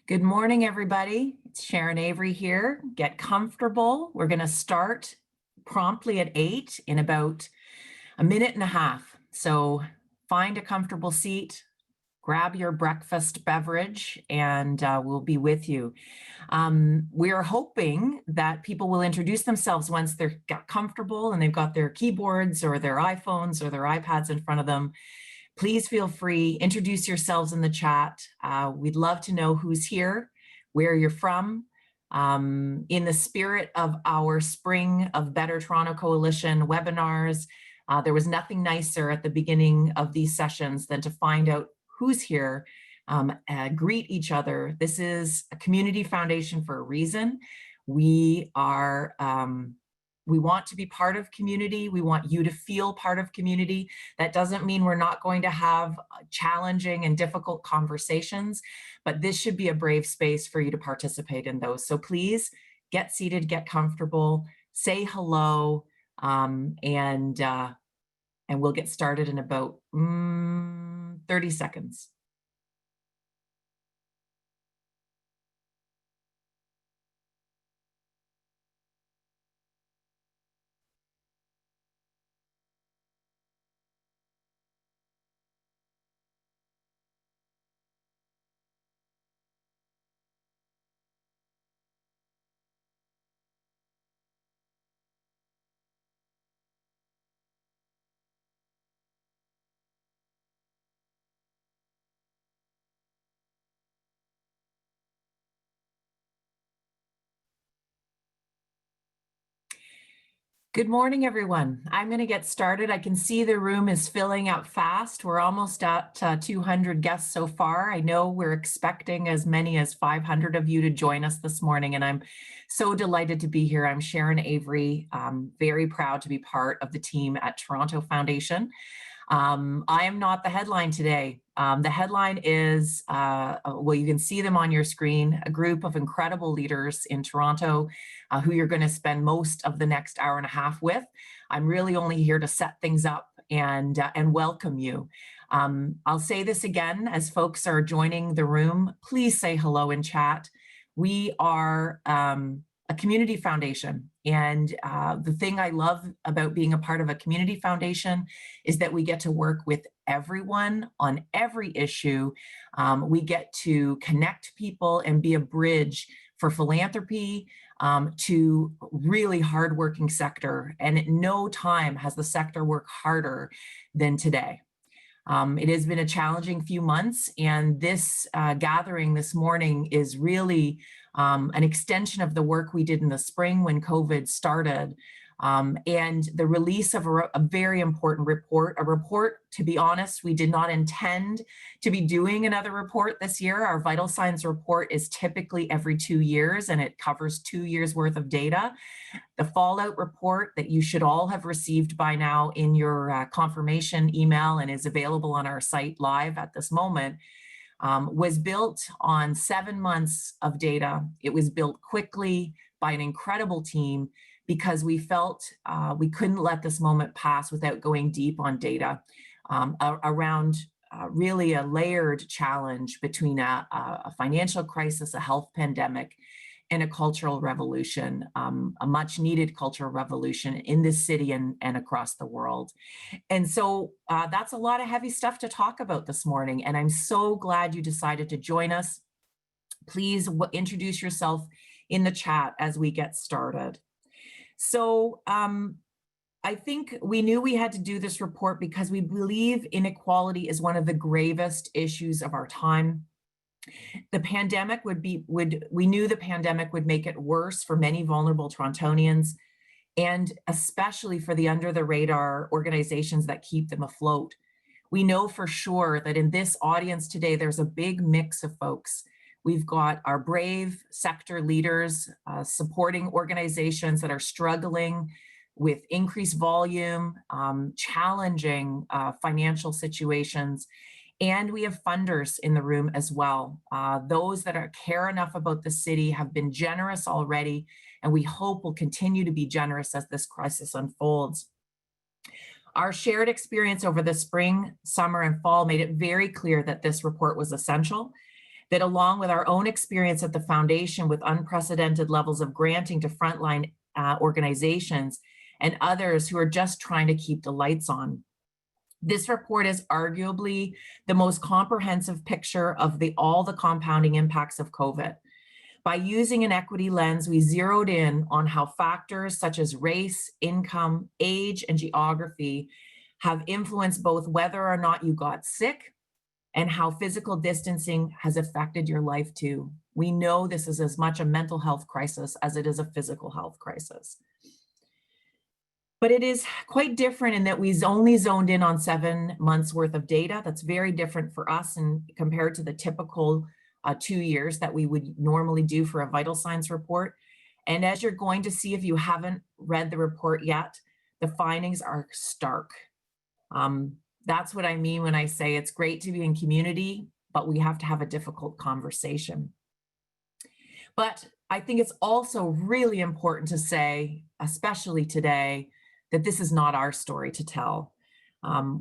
Good morning, everybody. It's Sharon Avery here. Get comfortable. We're going to start promptly at 8 in about a minute and a half. So find a comfortable seat, grab your breakfast beverage, and we'll be with you. We are hoping that people will introduce themselves once they're comfortable and they've got their keyboards or their iPhones or their iPads in front of them. Please feel free, introduce yourselves in the chat. We'd love to know who's here, where you're from. In the spirit of our Spring of Better Toronto Coalition webinars, there was nothing nicer at the beginning of these sessions than to find out who's here, greet each other. This is a community foundation for a reason. We want to be part of community. We want you to feel part of community. That doesn't mean we're not going to have challenging and difficult conversations, but this should be a brave space for you to participate in those. So please get seated, get comfortable, say hello, and we'll get started in about 30 seconds. Good morning, everyone. I'm going to get started. I can see the room is filling up fast. We're almost at 200 guests so far. I know we're expecting as many as 500 of you to join us this morning, and I'm so delighted to be here. I'm Sharon Avery. I'm very proud to be part of the team at Toronto Foundation. I am not the headline today. The headline is, well, you can see them on your screen, a group of incredible leaders in Toronto who you're going to spend most of the next hour and a half with. I'm really only here to set things up and welcome you. I'll say this again as folks are joining the room. Please say hello in chat. We are a community foundation. And the thing I love about being a part of a community foundation is that we get to work with everyone on every issue. We get to connect people and be a bridge for philanthropy to really hardworking sector. And at no time has the sector worked harder than today. It has been a challenging few months, and this gathering this morning is really an extension of the work we did in the spring when COVID started, and the release of a very important report, a report, to be honest, we did not intend to be doing another report this year. Our vital signs report is typically every 2 years, and it covers 2 years worth of data. The fallout report that you should all have received by now in your confirmation email and is available on our site live at this moment, was built on 7 months of data. It was built quickly by an incredible team because we felt we couldn't let this moment pass without going deep on data around really a layered challenge between a financial crisis, a health pandemic, and a cultural revolution, a much needed cultural revolution in this city and across the world. And so that's a lot of heavy stuff to talk about this morning. And I'm so glad you decided to join us. Please introduce yourself in the chat as we get started. So I think we knew we had to do this report because we believe inequality is one of the gravest issues of our time. The pandemic we knew the pandemic would make it worse for many vulnerable Torontonians, and especially for the under the radar organizations that keep them afloat. We know for sure that in this audience today, there's a big mix of folks. We've got our brave sector leaders supporting organizations that are struggling with increased volume, challenging financial situations. And we have funders in the room as well. Those that care enough about the city have been generous already, and we hope will continue to be generous as this crisis unfolds. Our shared experience over the spring, summer, and fall made it very clear that this report was essential. that along with our own experience at the foundation with unprecedented levels of granting to frontline organizations and others who are just trying to keep the lights on, this report is arguably the most comprehensive picture of all the compounding impacts of COVID. By using an equity lens, we zeroed in on how factors such as race, income, age, and geography have influenced both whether or not you got sick and how physical distancing has affected your life too. We know this is as much a mental health crisis as it is a physical health crisis. But it is quite different in that we only zoned in on 7 months worth of data. That's very different for us and compared to the typical 2 years that we would normally do for a vital signs report. And as you're going to see, if you haven't read the report yet, the findings are stark. That's what I mean when I say it's great to be in community, but we have to have a difficult conversation. But I think it's also really important to say, especially today, that this is not our story to tell.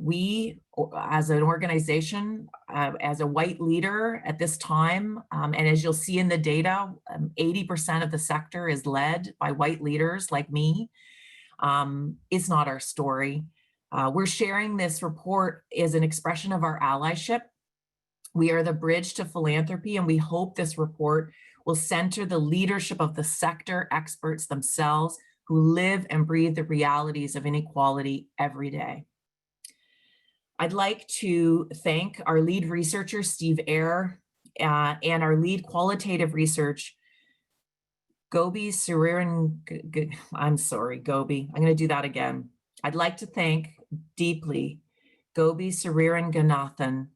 We, as an organization, as a white leader at this time, and as you'll see in the data, 80% of the sector is led by white leaders like me. It's not our story. We're sharing this report as an expression of our allyship. We are the bridge to philanthropy, and we hope this report will center the leadership of the sector experts themselves who live and breathe the realities of inequality every day. I'd like to thank our lead researcher, Steve Eyre, and our lead qualitative research, Gobi Suriran, I'm sorry, Gobi, I'm gonna do that again. I'd like to thank deeply Gobi Suriranganathan,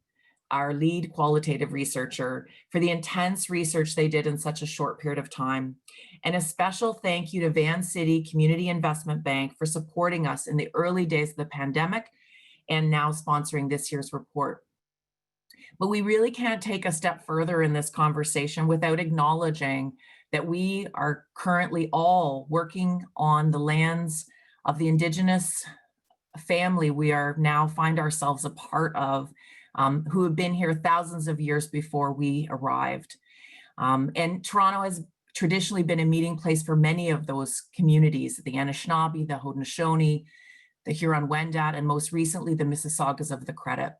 our lead qualitative researcher, for the intense research they did in such a short period of time. And a special thank you to Van City Community Investment Bank for supporting us in the early days of the pandemic and now sponsoring this year's report. But we really can't take a step further in this conversation without acknowledging that we are currently all working on the lands of the Indigenous family we are now find ourselves a part of, who have been here thousands of years before we arrived. And Toronto has traditionally been a meeting place for many of those communities, the Anishinaabe, the Haudenosaunee, the Huron-Wendat, and most recently, the Mississaugas of the Credit.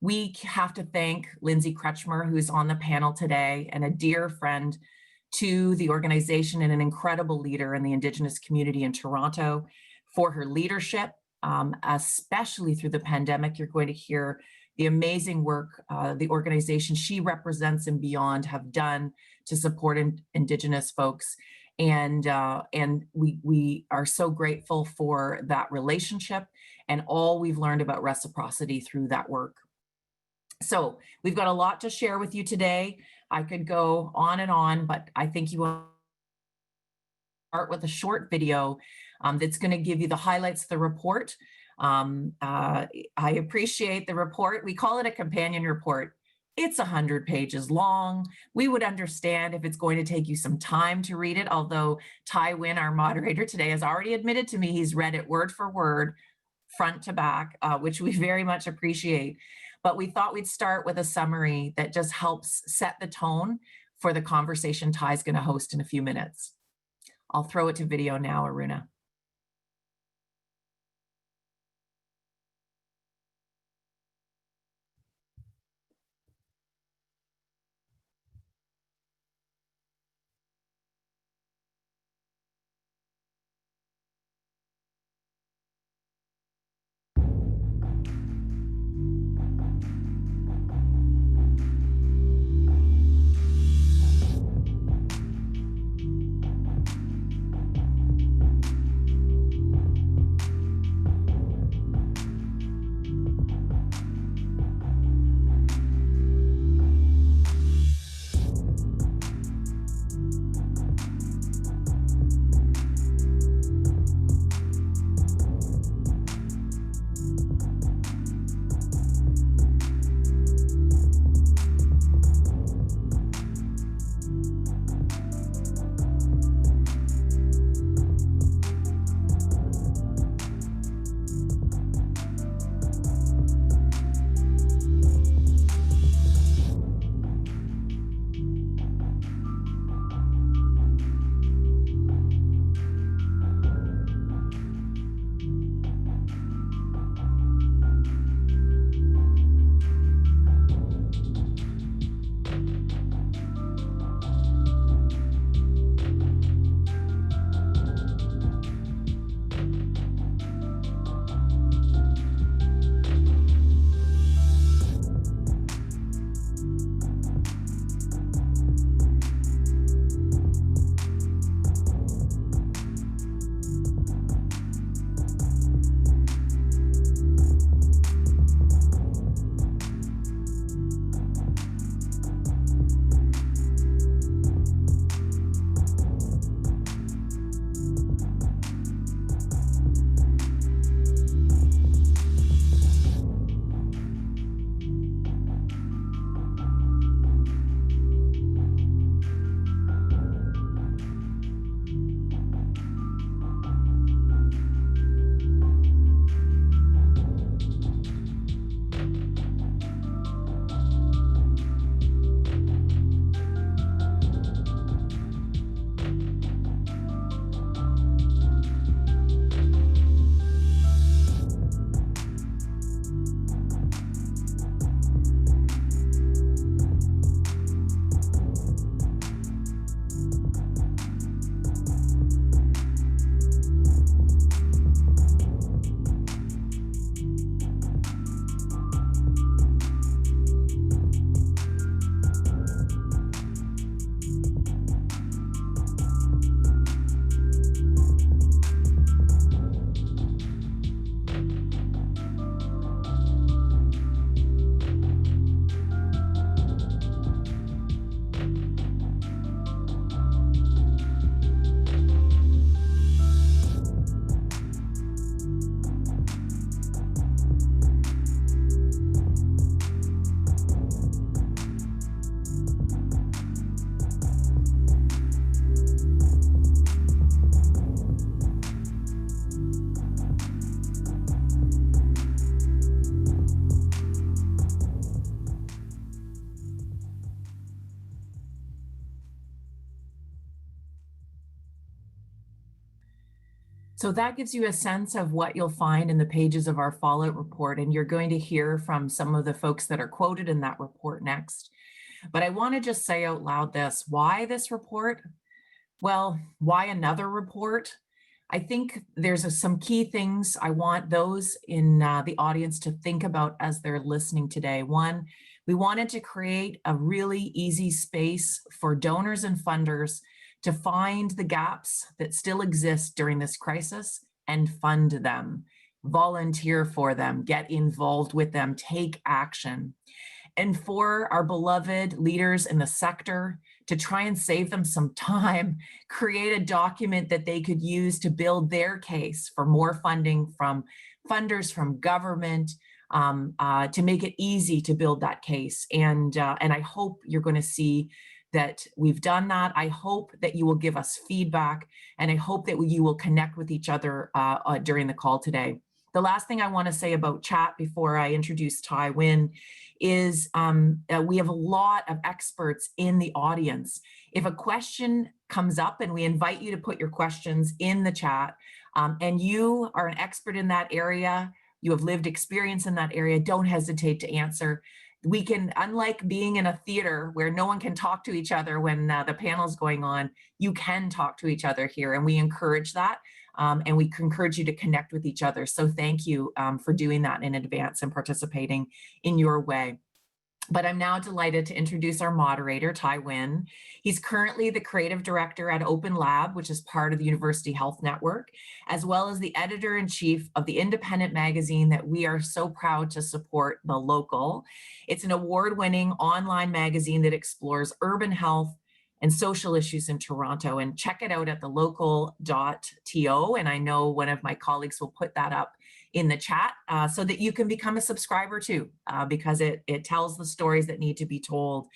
We have to thank Lindsay Krestchmer, who's on the panel today, and a dear friend to the organization and an incredible leader in the Indigenous community in Toronto, for her leadership, especially through the pandemic. You're going to hear the amazing work the organization she represents and beyond have done to support Indigenous folks. And we are so grateful for that relationship and all we've learned about reciprocity through that work. So we've got a lot to share with you today. I could go on and on, but I think you will start with a short video that's going to give you the highlights of the report. I appreciate the report. We call it a companion report. It's 100 pages long. We would understand if it's going to take you some time to read it, although Tai Huynh, our moderator today, has already admitted to me he's read it word for word, front to back, which we very much appreciate. But we thought we'd start with a summary that just helps set the tone for the conversation Tai's going to host in a few minutes. I'll throw it to video now, Aruna. So that gives you a sense of what you'll find in the pages of our Fallout report, and you're going to hear from some of the folks that are quoted in that report next. But I want to just say out loud this, why this report? Well, why another report? I think there's some key things I want those in the audience to think about as they're listening today. One, we wanted to create a really easy space for donors and funders to find the gaps that still exist during this crisis and fund them, volunteer for them, get involved with them, take action. And for our beloved leaders in the sector to try and save them some time, create a document that they could use to build their case for more funding from funders, from government, to make it easy to build that case. And I hope you're going to see that we've done that. I hope that you will give us feedback, and I hope that you will connect with each other during the call today. The last thing I want to say about chat before I introduce Tai Huynh is we have a lot of experts in the audience. If a question comes up, and we invite you to put your questions in the chat, and you are an expert in that area, you have lived experience in that area, don't hesitate to answer. We can, unlike being in a theater where no one can talk to each other when the panel's going on, you can talk to each other here, and we encourage that. And we encourage you to connect with each other. So thank you for doing that in advance and participating in your way. But I'm now delighted to introduce our moderator, Tai Huynh. He's currently the creative director at Open Lab, which is part of the University Health Network, as well as the editor-in-chief of the independent magazine that we are so proud to support, The Local. It's an award-winning online magazine that explores urban health and social issues in Toronto. And check it out at thelocal.to. And I know one of my colleagues will put that up in the chat so that you can become a subscriber too, because it tells the stories that need to be told.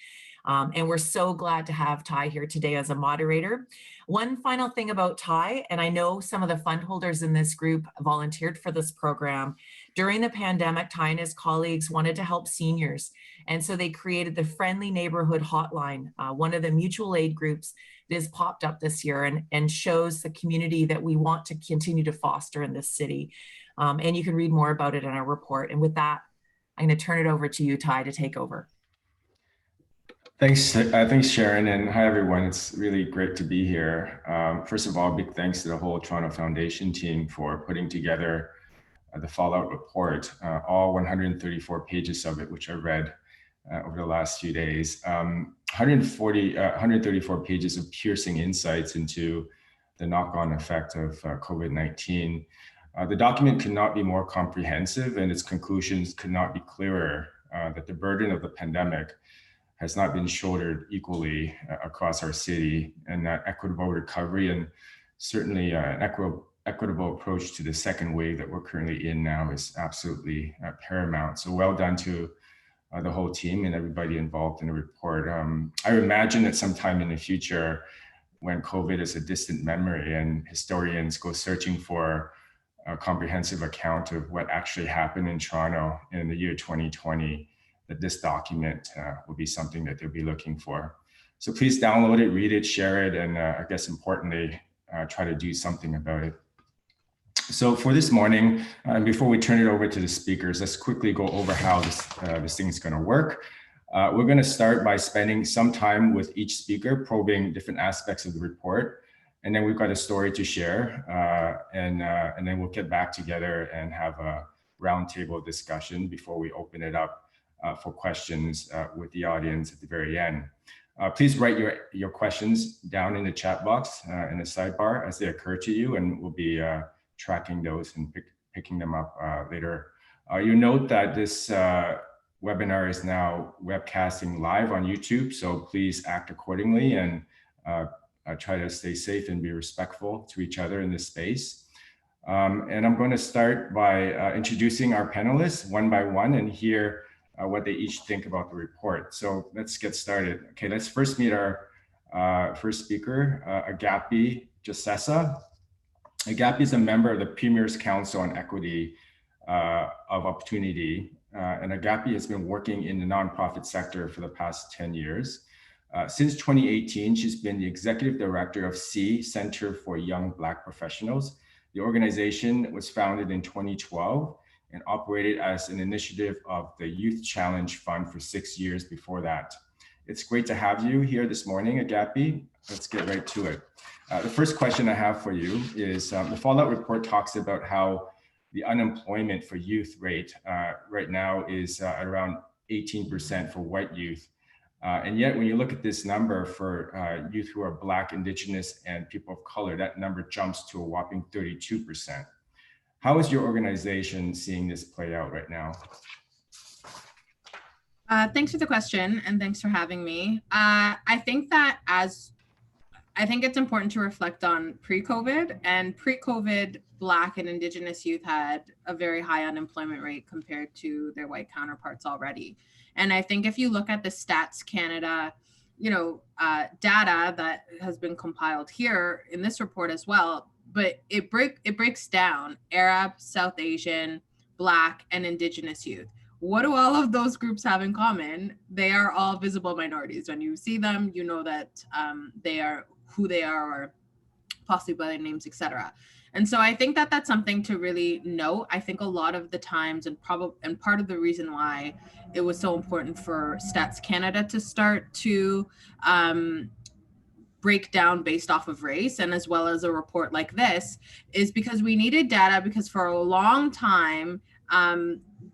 And we're so glad to have Tai here today as a moderator. One final thing about Tai, and I know some of the fund holders in this group volunteered for this program. During the pandemic, Tai and his colleagues wanted to help seniors. And so they created the Friendly Neighborhood Hotline, one of the mutual aid groups that has popped up this year and shows the community that we want to continue to foster in this city. And you can read more about it in our report. And with that, I'm going to turn it over to you, Tai, to take over. Thanks, Sharon, and hi, everyone. It's really great to be here. First of all, big thanks to the whole Toronto Foundation team for putting together the Fallout report, all 134 pages of it, which I read over the last few days. 134 pages of piercing insights into the knock-on effect of COVID-19. The document could not be more comprehensive, and its conclusions could not be clearer that the burden of the pandemic has not been shouldered equally across our city, and that equitable recovery and certainly an equitable approach to the second wave that we're currently in now is absolutely paramount. So well done to the whole team and everybody involved in the report. I imagine that sometime in the future, when COVID is a distant memory and historians go searching for a comprehensive account of what actually happened in Toronto in the year 2020, that this document will be something that they'll be looking for. So please download it, read it, share it, and I guess importantly, try to do something about it. So for this morning, and before we turn it over to the speakers, let's quickly go over how this thing is going to work. We're going to start by spending some time with each speaker, probing different aspects of the report. And then we've got a story to share, and then we'll get back together and have a roundtable discussion before we open it up for questions with the audience at the very end. Please write your questions down in the chat box in the sidebar as they occur to you, and we'll be tracking those and picking them up later. You note that this webinar is now webcasting live on YouTube, so please act accordingly and try to stay safe and be respectful to each other in this space. And I'm going to start by introducing our panelists one by one and hear what they each think about the report. So let's get started. Okay, let's first meet our first speaker, Agapi Gessesse. Agapi is a member of the Premier's Council on Equity of Opportunity, and Agapi has been working in the nonprofit sector for the past 10 years. Since 2018, she's been the executive director of C, Center for Young Black Professionals. The organization was founded in 2012 and operated as an initiative of the Youth Challenge Fund for 6 years before that. It's great to have you here this morning, Agapi. Let's get right to it. The first question I have for you is the Fallout report talks about how the unemployment for youth rate right now is around 18% for white youth. And yet, when you look at this number for youth who are Black, Indigenous, and people of color, that number jumps to a whopping 32%. How is your organization seeing this play out right now? Thanks for the question, and thanks for having me. I think it's important to reflect on pre-COVID, and pre-COVID Black and Indigenous youth had a very high unemployment rate compared to their white counterparts already. And I think if you look at the Stats Canada, data that has been compiled here in this report as well, but it breaks down Arab, South Asian, Black, and Indigenous youth. What do all of those groups have in common? They are all visible minorities. When you see them, you know that they are who they are, or possibly by their names, etc. And so I think that that's something to really note. I think a lot of the times, and part of the reason why it was so important for Stats Canada to start to break down based off of race, and as well as a report like this, is because we needed data, because for a long time,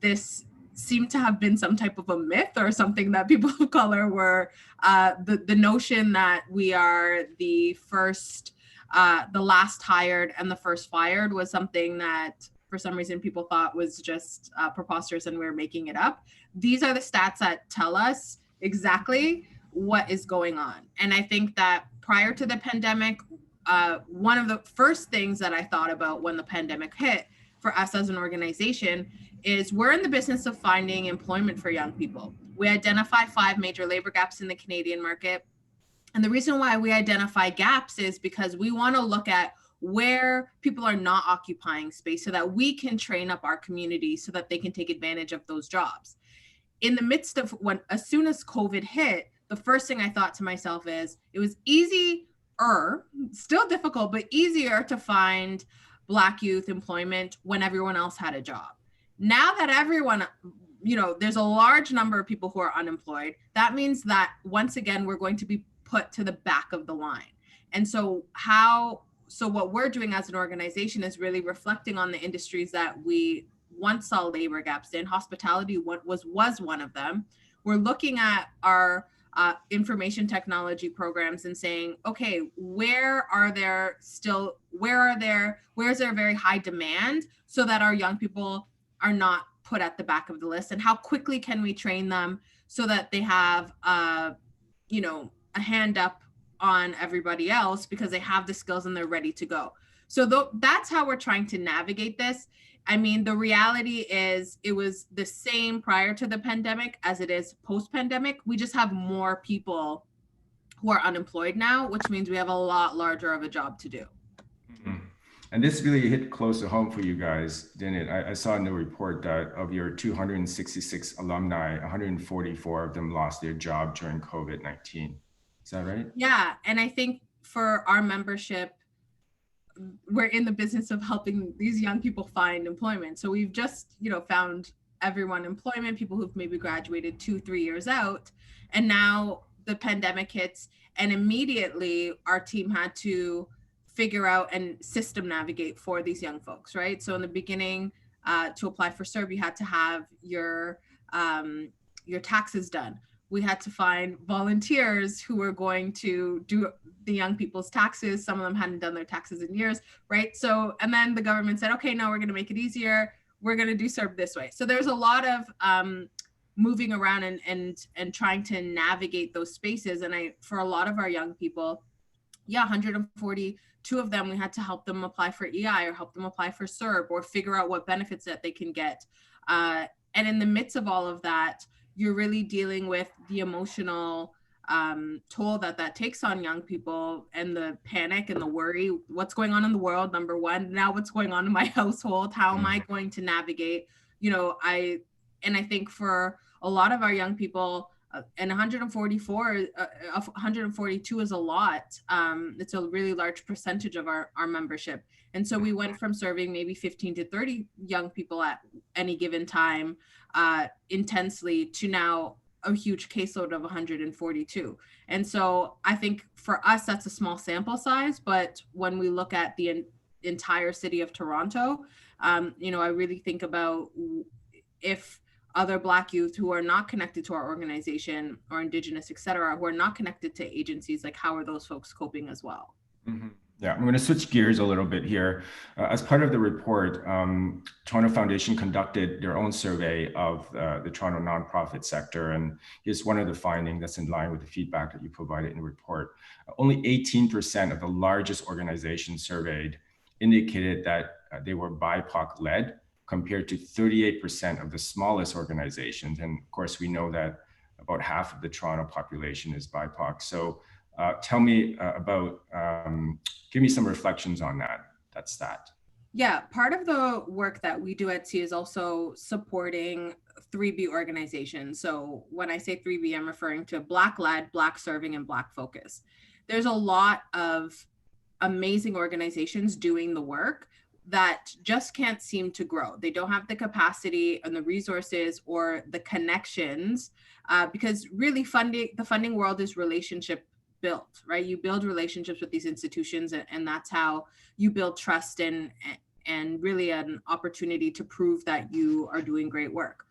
this seemed to have been some type of a myth, or something that people of color were, the notion that we are the first, the last hired and the first fired was something that for some reason people thought was just preposterous and we were making it up. These are the stats that tell us exactly what is going on. And I think that prior to the pandemic, one of the first things that I thought about when the pandemic hit for us as an organization is we're in the business of finding employment for young people. We identify 5 major labor gaps in the Canadian market. And the reason why we identify gaps is because we want to look at where people are not occupying space so that we can train up our community so that they can take advantage of those jobs. In the midst of as soon as COVID hit, the first thing I thought to myself is it was still difficult, but easier to find Black youth employment when everyone else had a job. Now that everyone, there's a large number of people who are unemployed, that means that once again, we're going to be put to the back of the line. And so what we're doing as an organization is really reflecting on the industries that we once saw labor gaps in. Hospitality was one of them. We're looking at our information technology programs and saying, okay, where is there very high demand so that our young people are not put at the back of the list, and how quickly can we train them so that they have a hand up on everybody else because they have the skills and they're ready to go. So that's how we're trying to navigate this. I mean, the reality is it was the same prior to the pandemic as it is post-pandemic. We just have more people who are unemployed now, which means we have a lot larger of a job to do. Mm-hmm. And this really hit close to home for you guys, didn't it? I saw in the report that of your 266 alumni, 144 of them lost their job during COVID-19. Is that right? Yeah, and I think for our membership, we're in the business of helping these young people find employment. So we've just, found everyone employment, people who've maybe graduated 2-3 years out. And now the pandemic hits, and immediately our team had to figure out and system navigate for these young folks, right? So in the beginning, to apply for CERB, you had to have your taxes done. We had to find volunteers who were going to do the young people's taxes. Some of them hadn't done their taxes in years, right? So, and then the government said, okay, no, we're going to make it easier. We're going to do CERB this way. So there's a lot of moving around and trying to navigate those spaces. And for a lot of our young people, 142 of them, we had to help them apply for EI or help them apply for CERB or figure out what benefits that they can get. And in the midst of all of that, you're really dealing with the emotional toll that takes on young people, and the panic and the worry. What's going on in the world, number one. Now what's going on in my household? How am I going to navigate? I think for a lot of our young people, And 142 is a lot. It's a really large percentage of our membership. And so we went from serving maybe 15 to 30 young people at any given time intensely to now a huge caseload of 142. And so I think for us, that's a small sample size. But when we look at the entire city of Toronto, you know, I really think about if other Black youth who are not connected to our organization or Indigenous, et cetera, who are not connected to agencies, like how are those folks coping as well? Mm-hmm. Yeah, I'm going to switch gears a little bit here. As part of the report, Toronto Foundation conducted their own survey of the Toronto nonprofit sector. And here's one of the findings that's in line with the feedback that you provided in the report. Only 18% of the largest organizations surveyed indicated that they were BIPOC-led, compared to 38% of the smallest organizations. And of course, we know that about half of the Toronto population is BIPOC. So tell me about, give me some reflections on that stat. Yeah, part of the work that we do at C is also supporting 3B organizations. So when I say 3B, I'm referring to Black-led, Black serving, and Black focus. There's a lot of amazing organizations doing the work that just can't seem to grow. They don't have the capacity and the resources or the connections because really the funding world is relationship built, right? You build relationships with these institutions and that's how you build trust and really an opportunity to prove that you are doing great work.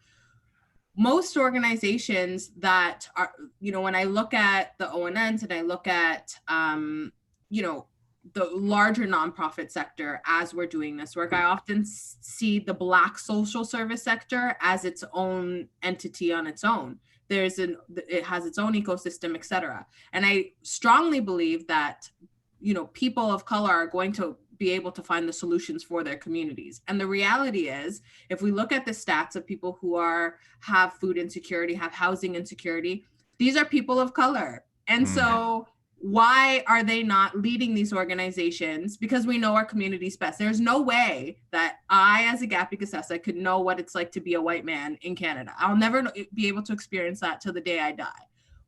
Most organizations that are, you know, when I look at the ONNs and I look at, you know, the larger nonprofit sector as we're doing this work, I often see the Black social service sector as its own entity on its own. It has its own ecosystem, et cetera. And I strongly believe that, you know, people of color are going to be able to find the solutions for their communities. And the reality is, if we look at the stats of people who have food insecurity, have housing insecurity, these are people of color. And so why are they not leading these organizations? Because we know our communities best. There's no way that I, as Agapi Gessesse, could know what it's like to be a white man in Canada. I'll never be able to experience that till the day I die.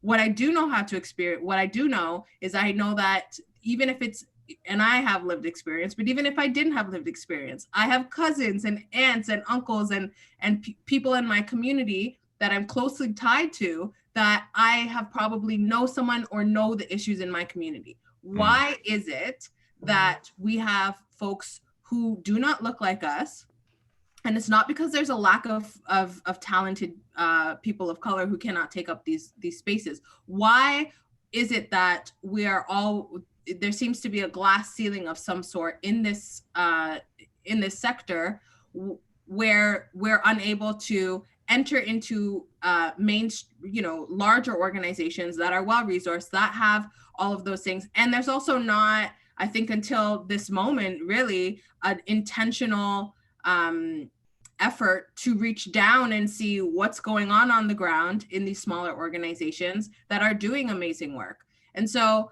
What I do know how to experience, what I do know is I know that even if it's, and I have lived experience, but even if I didn't have lived experience, I have cousins and aunts and uncles and people in my community that I'm closely tied to that I have probably know someone or know the issues in my community. Why is it that we have folks who do not look like us? And it's not because there's a lack of talented people of color who cannot take up these spaces. Why is it that we are all, there seems to be a glass ceiling of some sort in this sector where we're unable to enter into larger organizations that are well-resourced, that have all of those things. And there's also not, I think until this moment, really an intentional effort to reach down and see what's going on the ground in these smaller organizations that are doing amazing work. And so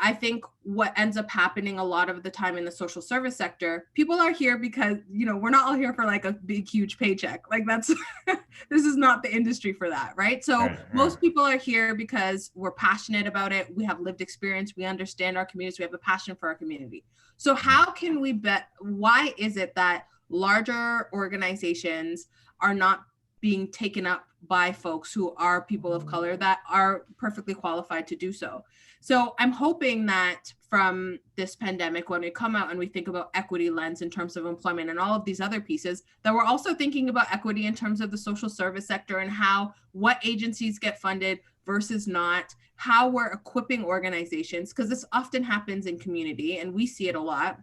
I think what ends up happening a lot of the time in the social service sector, people are here because, you know, we're not all here for like a big, huge paycheck. Like that's, this is not the industry for that, right? So most people are here because we're passionate about it. We have lived experience. We understand our communities. We have a passion for our community. So how can we why is it that larger organizations are not being taken up by folks who are people of color that are perfectly qualified to do so? So I'm hoping that from this pandemic, when we come out and we think about equity lens in terms of employment and all of these other pieces, that we're also thinking about equity in terms of the social service sector and what agencies get funded versus not, how we're equipping organizations, because this often happens in community and we see it a lot.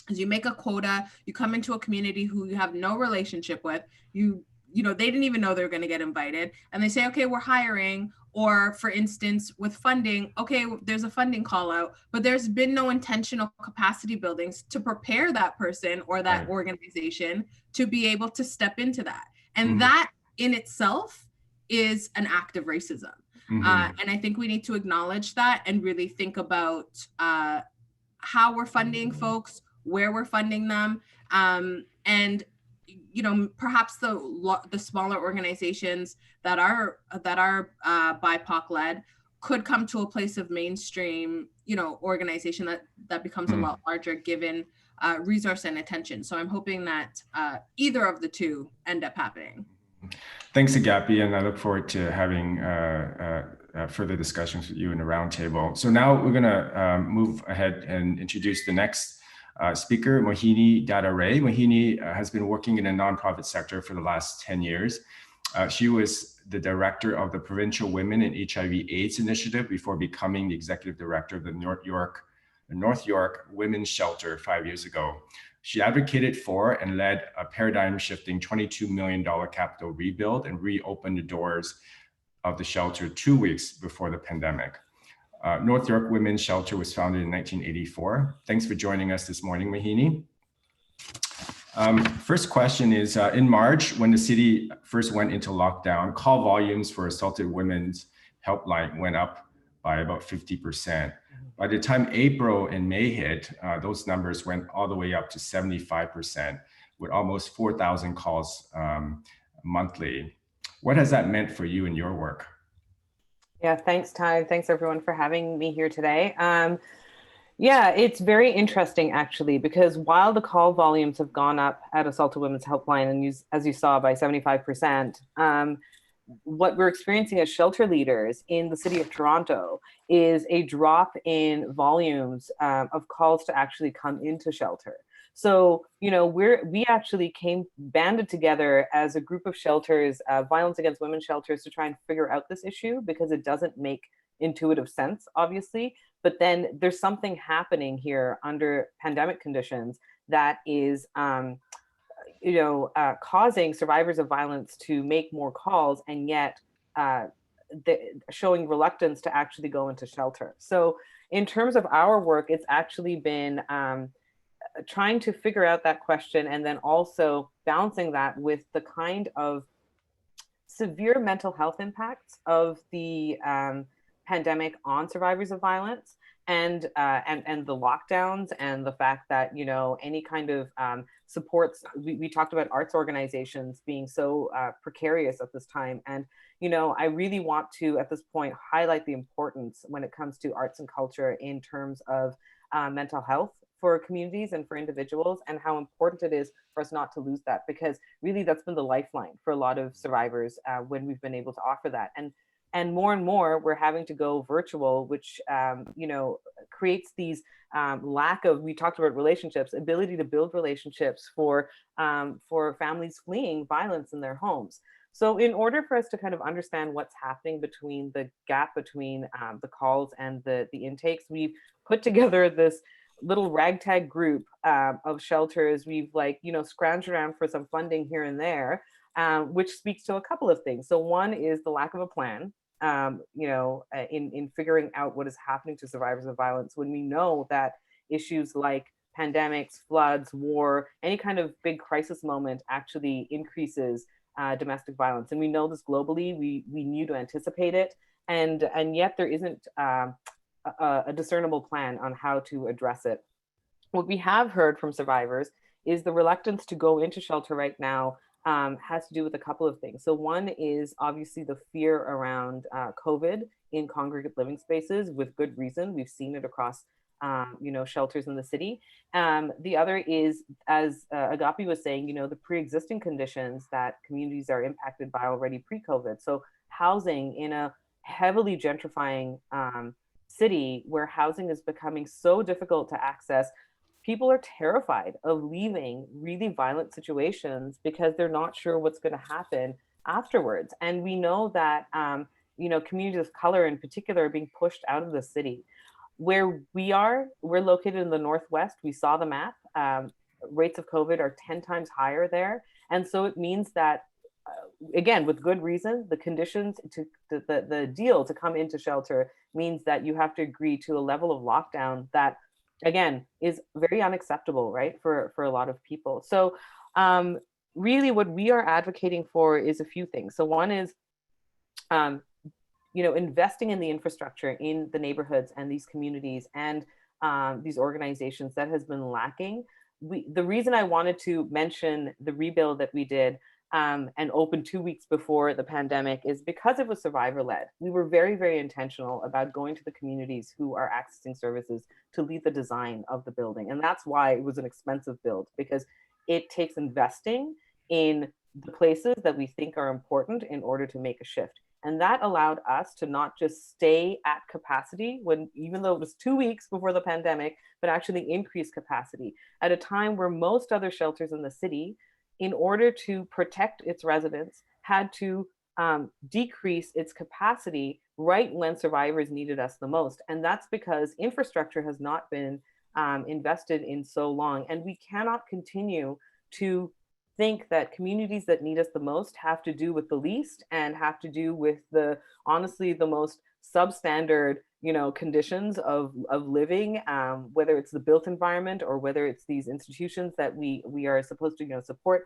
As you make a quota, you come into a community who you have no relationship with, you know, they didn't even know they were going to get invited. And they say, okay, we're hiring. Or for instance, with funding, okay, there's a funding call out, but there's been no intentional capacity buildings to prepare that person or that organization to be able to step into that. And that in itself is an act of racism. And I think we need to acknowledge that and really think about how we're funding folks, where we're funding them. And perhaps the smaller organizations that are BIPOC led could come to a place of mainstream, organization that becomes a lot larger given resource and attention. So I'm hoping that either of the two end up happening. Thanks, Agapi, and I look forward to having further discussions with you in the roundtable. So now we're going to move ahead and introduce the next speaker, Mohini Datta-Ray. Mohini has been working in the nonprofit sector for the last 10 years. She was the director of the Provincial Women and HIV/AIDS Initiative before becoming the executive director of the North York Women's Shelter 5 years ago. She advocated for and led a paradigm-shifting $22 million capital rebuild and reopened the doors of the shelter 2 weeks before the pandemic. North York Women's Shelter was founded in 1984. Thanks for joining us this morning, Mohini. First question is, in March, when the city first went into lockdown, call volumes for assaulted women's helpline went up by about 50%. By the time April and May hit, those numbers went all the way up to 75%, with almost 4,000 calls monthly. What has that meant for you in your work? Yeah, thanks, Tai. Thanks, everyone, for having me here today. Yeah, it's very interesting, actually, because while the call volumes have gone up at Assaulted Women's Helpline, and as you saw, by 75%, what we're experiencing as shelter leaders in the city of Toronto is a drop in volumes of calls to actually come into shelter. So, we actually banded together as a group of shelters, violence against women shelters, to try and figure out this issue, because it doesn't make intuitive sense, obviously. But then there's something happening here under pandemic conditions that is, causing survivors of violence to make more calls, and yet showing reluctance to actually go into shelter. So in terms of our work, it's actually been trying to figure out that question, and then also balancing that with the kind of severe mental health impacts of the pandemic on survivors of violence, and the lockdowns, and the fact that any kind of supports. We talked about arts organizations being so precarious at this time, and I really want to at this point highlight the importance when it comes to arts and culture in terms of mental health for communities and for individuals, and how important it is for us not to lose that, because really that's been the lifeline for a lot of survivors when we've been able to offer that. And more we're having to go virtual, which creates these lack of, we talked about relationships, ability to build relationships for families fleeing violence in their homes. So in order for us to kind of understand what's happening between the gap between the calls and the intakes, we've put together this little ragtag group of shelters. We've scrounged around for some funding here and there, which speaks to a couple of things. So one is the lack of a plan, in figuring out what is happening to survivors of violence, when we know that issues like pandemics, floods, war, any kind of big crisis moment actually increases domestic violence. And we know this globally. We knew to anticipate it. And yet there isn't a discernible plan on how to address it. What we have heard from survivors is the reluctance to go into shelter right now has to do with a couple of things. So one is obviously the fear around COVID in congregate living spaces, with good reason. We've seen it across shelters in the city. The other is, as Agapi was saying, the pre-existing conditions that communities are impacted by already pre-COVID. So housing in a heavily gentrifying city, where housing is becoming so difficult to access, people are terrified of leaving really violent situations because they're not sure what's going to happen afterwards. And we know that communities of color in particular are being pushed out of the city. Where we're located in the Northwest. We saw the map. Rates of COVID are 10 times higher there. And so it means that, again, with good reason, the conditions to the deal to come into shelter means that you have to agree to a level of lockdown that, again, is very unacceptable, right, for a lot of people. So really what we are advocating for is a few things. So one is, investing in the infrastructure in the neighborhoods and these communities and these organizations that has been lacking. the reason I wanted to mention the rebuild that we did and opened 2 weeks before the pandemic is because it was survivor-led. We were very, very intentional about going to the communities who are accessing services to lead the design of the building. And that's why it was an expensive build, because it takes investing in the places that we think are important in order to make a shift. And that allowed us to not just stay at capacity even though it was 2 weeks before the pandemic, but actually increase capacity at a time where most other shelters in the city, in order to protect its residents, had to decrease its capacity right when survivors needed us the most. And that's because infrastructure has not been invested in so long. And we cannot continue to think that communities that need us the most have to do with the least and have to do with honestly the most substandard conditions of living, whether it's the built environment or whether it's these institutions that we are supposed to support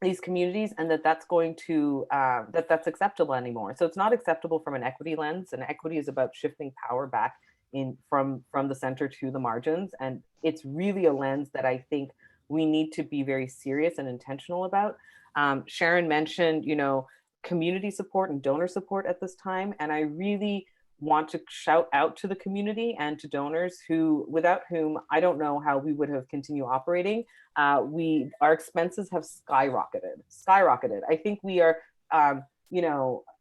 these communities, and that's going to that's acceptable anymore. So it's not acceptable from an equity lens, and equity is about shifting power back in from the center to the margins, and it's really a lens that I think we need to be very serious and intentional about. Sharon mentioned, community support and donor support at this time. And I really want to shout out to the community and to donors without whom I don't know how we would have continued operating. Our expenses have skyrocketed. I think we are,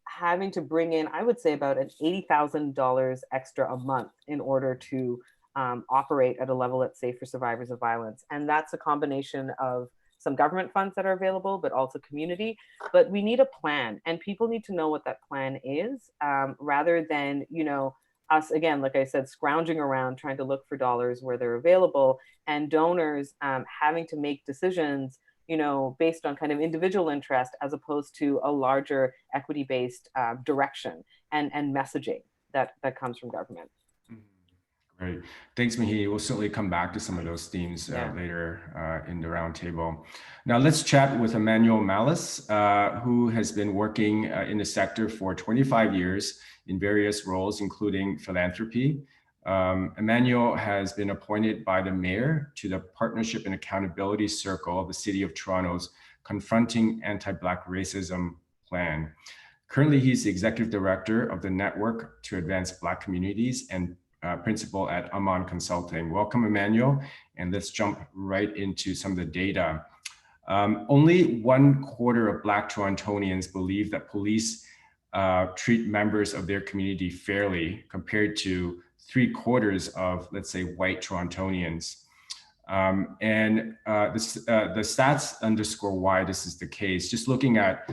having to bring in, I would say about an $80,000 extra a month in order to operate at a level that's safe for survivors of violence. And that's a combination of some government funds that are available, but also community. But we need a plan, and people need to know what that plan is, rather than, us, again, like I said, scrounging around trying to look for dollars where they're available, and donors having to make decisions, based on kind of individual interest as opposed to a larger equity-based direction and messaging that comes from government. Great. Thanks, Mohini. We'll certainly come back to some of those themes later in the roundtable. Now let's chat with Ammanuel, who has been working in the sector for 25 years in various roles, including philanthropy. Ammanuel has been appointed by the mayor to the Partnership and Accountability Circle of the City of Toronto's Confronting Anti-Black Racism plan. Currently, he's the executive director of the Network to Advance Black Communities and principal at Amman Consulting. Welcome, Ammanuel, and let's jump right into some of the data. Only 1/4 of Black Torontonians believe that police treat members of their community fairly, compared to 3/4 of, let's say, white Torontonians. The stats underscore why this is the case. Just looking at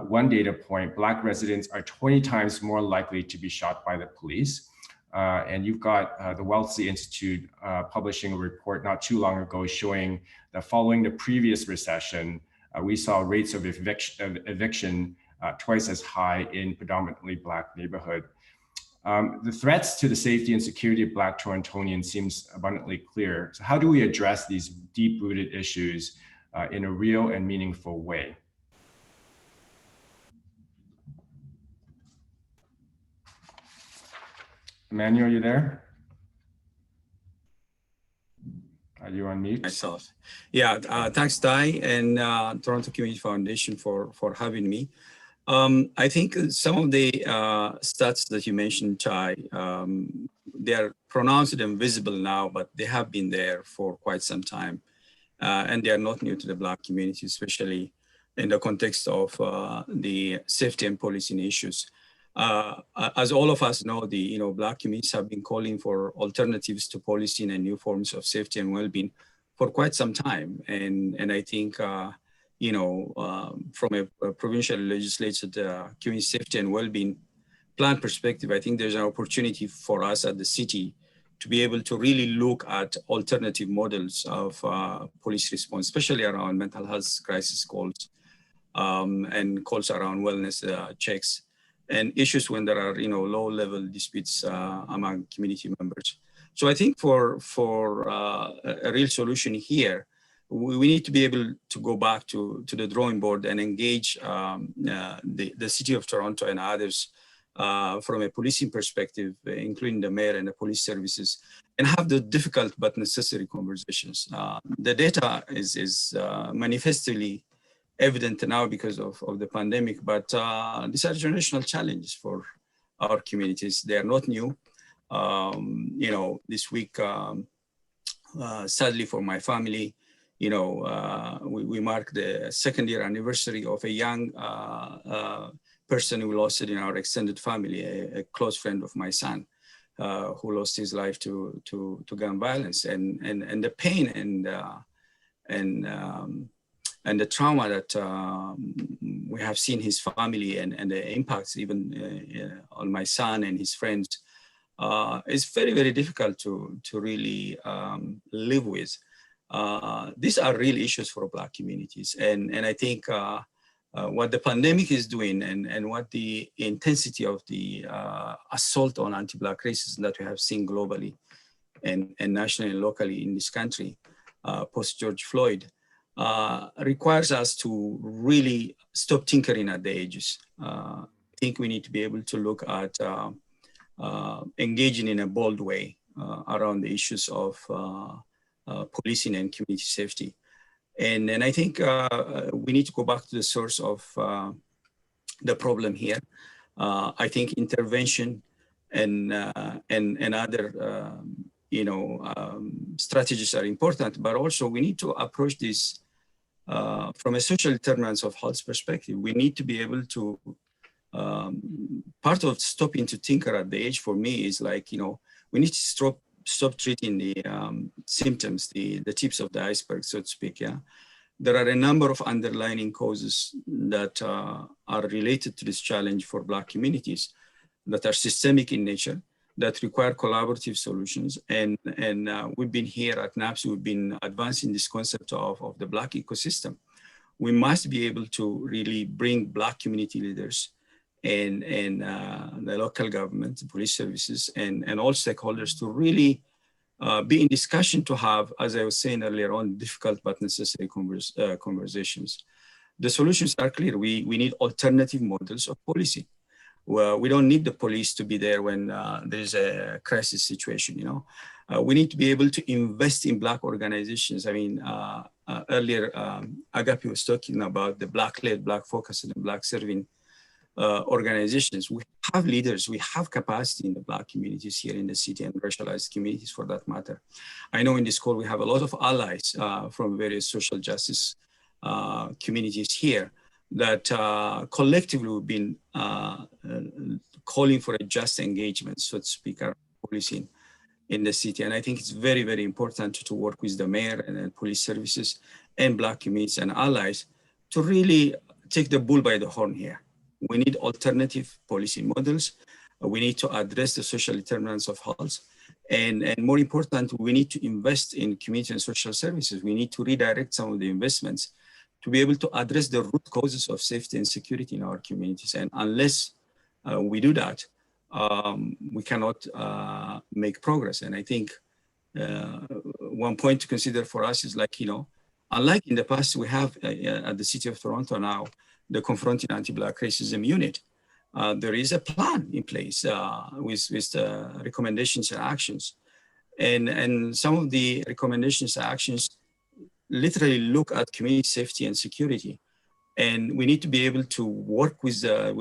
one data point, Black residents are 20 times more likely to be shot by the police. And you've got the Wellesley Institute publishing a report not too long ago showing that following the previous recession, we saw rates of eviction twice as high in predominantly Black neighborhood. The threats to the safety and security of Black Torontonians seems abundantly clear. So how do we address these deep-rooted issues in a real and meaningful way? Ammanuel, are you there? Are you on mute? Myself. Yeah, thanks, Tai, and Toronto Community Foundation for having me. I think some of the stats that you mentioned, Tai, they are pronounced and visible now, but they have been there for quite some time. And they are not new to the Black community, especially in the context of the safety and policing issues. As all of us know, the Black communities have been calling for alternatives to policing and new forms of safety and well-being for quite some time. And I think from a provincial legislature community safety and well-being plan perspective, I think there's an opportunity for us at the city to be able to really look at alternative models of police response, especially around mental health crisis calls and calls around wellness checks, and issues when there are low-level disputes among community members. So I think for a real solution here, we need to be able to go back to the drawing board and engage the City of Toronto and others from a policing perspective, including the mayor and the police services, and have the difficult but necessary conversations. The data is manifestly evident now because of the pandemic, but these are generational challenges for our communities. They are not new. This week, sadly for my family, we mark the second year anniversary of a young person who lost it in our extended family, a close friend of my son, who lost his life to gun violence, and the pain and the trauma that we have seen his family and the impacts even on my son and his friends is very, very difficult to really live with. These are real issues for Black communities. And I think what the pandemic is doing and what the intensity of the assault on anti-Black racism that we have seen globally and nationally and locally in this country, post-George Floyd, requires us to really stop tinkering at the edges. I think we need to be able to look at engaging in a bold way around the issues of policing and community safety. And I think we need to go back to the source of the problem here. I think intervention and other strategies are important, but also we need to approach this from a social determinants of health perspective. We need to be able to, part of stopping to tinker at the edge for me is like, we need to stop treating the symptoms, the tips of the iceberg, so to speak. Yeah, there are a number of underlying causes that are related to this challenge for Black communities that are systemic in nature, that require collaborative solutions. And we've been here at NAPS, we've been advancing this concept of the Black ecosystem. We must be able to really bring Black community leaders and the local government, the police services, and all stakeholders to really be in discussion to have, as I was saying earlier on, difficult but necessary conversations. The solutions are clear. We need alternative models of policy. Well, we don't need the police to be there when there's a crisis situation, We need to be able to invest in Black organizations. I mean, earlier, Agapi was talking about the Black-led, Black-focused, and Black-serving organizations. We have leaders, we have capacity in the Black communities here in the city and racialized communities for that matter. I know in this call we have a lot of allies from various social justice communities here that collectively we've been calling for a just engagement, so to speak, around policing in the city. And I think it's very, very important to work with the mayor and police services and Black communities and allies to really take the bull by the horn here. We need alternative policy models. We need to address the social determinants of health. And more important, we need to invest in community and social services. We need to redirect some of the investments to be able to address the root causes of safety and security in our communities. And unless we do that, we cannot make progress. And I think one point to consider for us is like, unlike in the past, we have at the City of Toronto now, the Confronting Anti-Black Racism Unit. There is a plan in place with recommendations and actions. And some of the recommendations and actions literally look at community safety and security. And we need to be able to work with the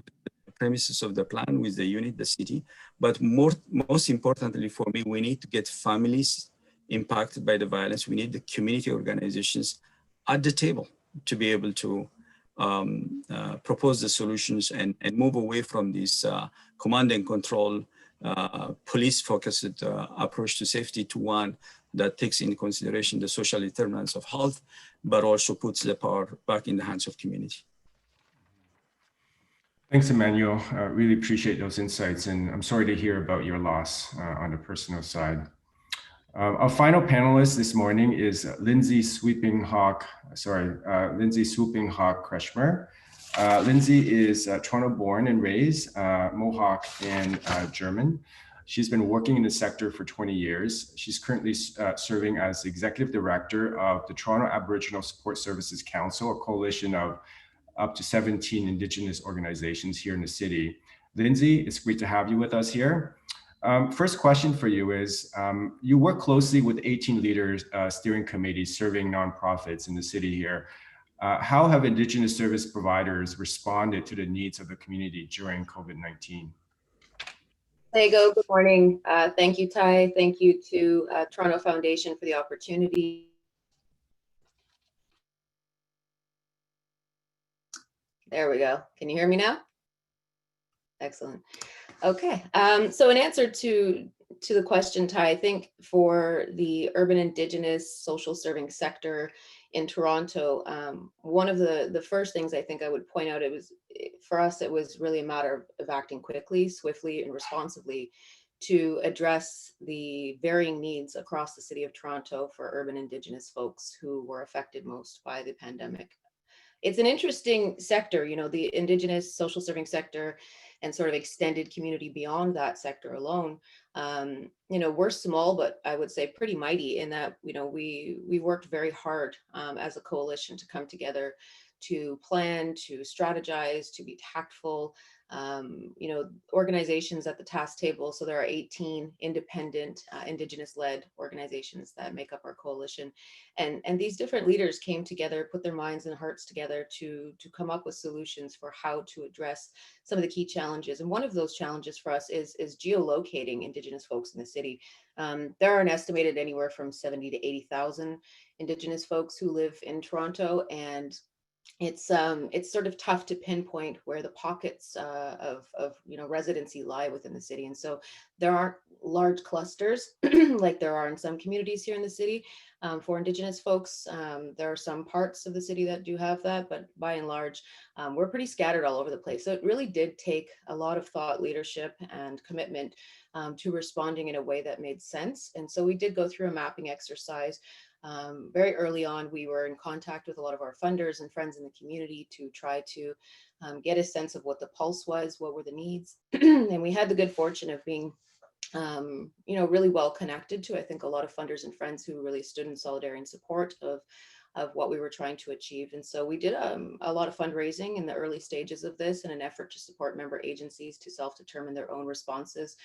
premises of the plan, with the unit, the city. But most importantly for me, we need to get families impacted by the violence. We need the community organizations at the table to be able to propose the solutions and move away from this command and control, police-focused approach to safety to one that takes into consideration the social determinants of health, but also puts the power back in the hands of community. Thanks, Emmanuel. Really appreciate those insights, and I'm sorry to hear about your loss on the personal side. Our final panelist this morning is Lindsay Swooping Hawk Krestchmer. Lindsay is Toronto-born and raised, Mohawk and German. She's been working in the sector for 20 years. She's currently serving as Executive Director of the Toronto Aboriginal Support Services Council, a coalition of up to 17 Indigenous organizations here in the city, Lindsay, it's great to have you with us here. First question for you is, you work closely with 18 leaders steering committees serving nonprofits in the city here. How have Indigenous service providers responded to the needs of the community during COVID-19? There you go. Good morning. Thank you, Tai. Thank you to Toronto Foundation for the opportunity. There we go. Can you hear me now? Excellent. Okay. So in answer to the question, Tai, I think for the urban Indigenous social serving sector in Toronto, one of the first things I think I would point out, for us, it was really a matter of acting quickly, swiftly, and responsibly to address the varying needs across the city of Toronto for urban Indigenous folks who were affected most by the pandemic. It's an interesting sector, you know, the Indigenous social serving sector and sort of extended community beyond that sector alone. You know, we're small, but I would say pretty mighty in that, you know, we worked very hard as a coalition to come together, to plan, to strategize, to be tactful. You know, organizations at the task table. So there are 18 independent Indigenous-led organizations that make up our coalition. And these different leaders came together, put their minds and hearts together to come up with solutions for how to address some of the key challenges. And one of those challenges for us is geolocating Indigenous folks in the city. There are an estimated anywhere from 70 to 80,000 Indigenous folks who live in Toronto, and it's sort of tough to pinpoint where the pockets of you know residency lie within the city, and so there aren't large clusters like there are in some communities here in the city for Indigenous folks. There are some parts of the city that do have that, but by and large, we're pretty scattered all over the place. So it really did take a lot of thought, leadership, and commitment to responding in a way that made sense. And so we did go through a mapping exercise. Very early on, we were in contact with a lot of our funders and friends in the community to try to get a sense of what the pulse was, what were the needs. And we had the good fortune of being, you know, really well connected to, I think, a lot of funders and friends who really stood in solidarity and support of what we were trying to achieve. And so we did a lot of fundraising in the early stages of this in an effort to support member agencies to self-determine their own responses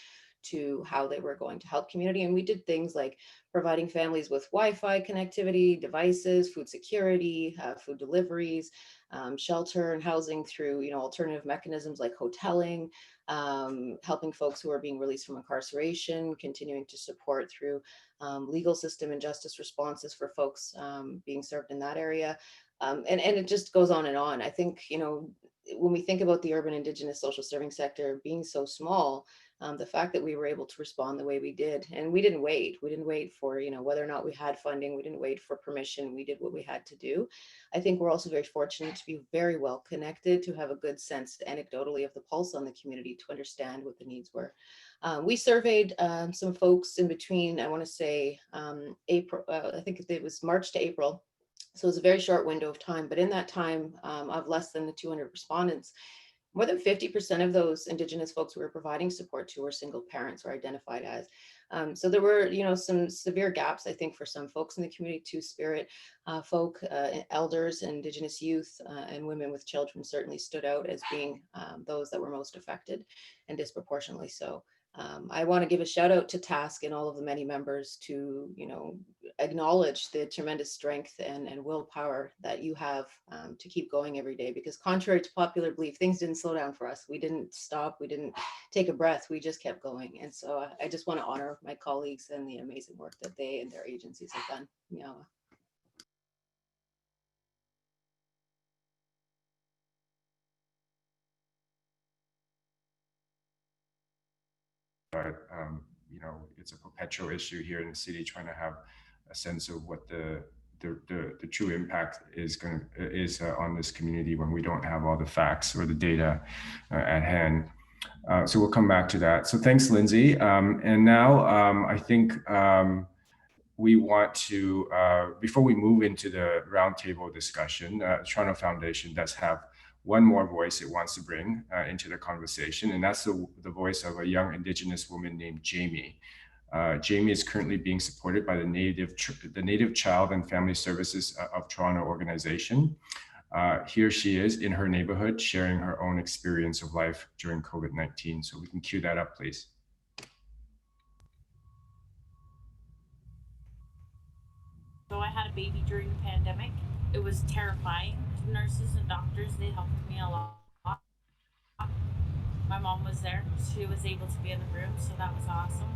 to how they were going to help community. And we did things like providing families with Wi-Fi connectivity, devices, food security, food deliveries, shelter and housing through, you know, alternative mechanisms like hoteling, helping folks who are being released from incarceration, continuing to support through legal system and justice responses for folks being served in that area. And it just goes on and on. I think, you know, when we think about the urban Indigenous social serving sector being so small, the fact that we were able to respond the way we did, and we didn't wait for, you know, whether or not we had funding, we didn't wait for permission, we did what we had to do. I think we're also very fortunate to be very well connected, to have a good sense anecdotally of the pulse on the community, to understand what the needs were. We surveyed some folks in between, I want to say April, I think it was March to April. So it was a very short window of time, but in that time of less than the 200 respondents, more than 50% of those Indigenous folks we were providing support to were single parents or identified as. So there were, you know, some severe gaps, I think, for some folks in the community. Two-spirit folk, elders, Indigenous youth, and women with children certainly stood out as being those that were most affected, and disproportionately so. I want to give a shout out to Task and all of the many members to, you know, acknowledge the tremendous strength and willpower that you have to keep going every day, because contrary to popular belief, things didn't slow down for us. We didn't stop. We didn't take a breath. We just kept going. And so I just want to honor my colleagues and the amazing work that they and their agencies have done. You know. But you know, it's a perpetual issue here in the city, trying to have a sense of what the true impact is on this community when we don't have all the facts or the data at hand. So we'll come back to that. So thanks, Lindsay. And now I think we want to, before we move into the roundtable discussion, Toronto Foundation does have one more voice it wants to bring into the conversation, and that's the voice of a young Indigenous woman named Jamie. Jamie is currently being supported by the Native Child and Family Services of Toronto organization. Here she is in her neighborhood sharing her own experience of life during COVID-19. So we can cue that up, please. So I had a baby during the pandemic. It was terrifying. Nurses and doctors, they helped me a lot. My mom was there. She was able to be in the room, so that was awesome.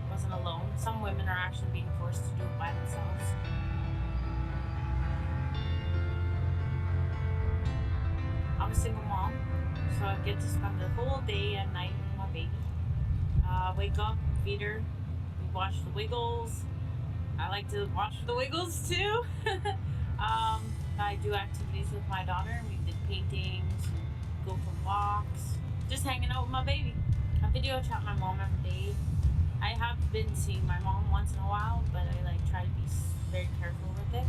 I wasn't alone. Some women are actually being forced to do it by themselves. I'm a single mom, so I get to spend the whole day and night with my baby. Wake up, feed her, we watch the Wiggles. I like to watch the Wiggles too. I do activities with my daughter. We did paintings, go for walks, just hanging out with my baby. I video chat my mom every day. I have been seeing my mom once in a while, but I like try to be very careful with it.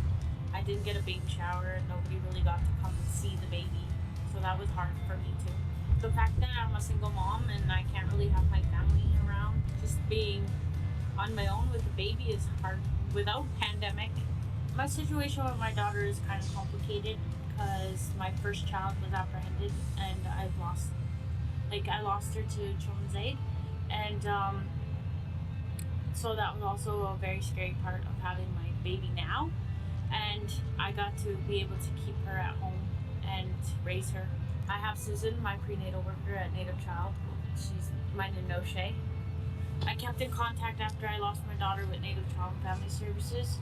I didn't get a baby shower and nobody really got to come and see the baby, so that was hard for me too. The fact that I'm a single mom and I can't really have my family around, just being on my own with the baby is hard without pandemic. My situation with my daughter is kind of complicated because my first child was apprehended and I lost her to Children's Aid, and so that was also a very scary part of having my baby now. And I got to be able to keep her at home and raise her. I have Susan, my prenatal worker at Native Child. She's my Ninoshe. I kept in contact after I lost my daughter with Native Child and Family Services,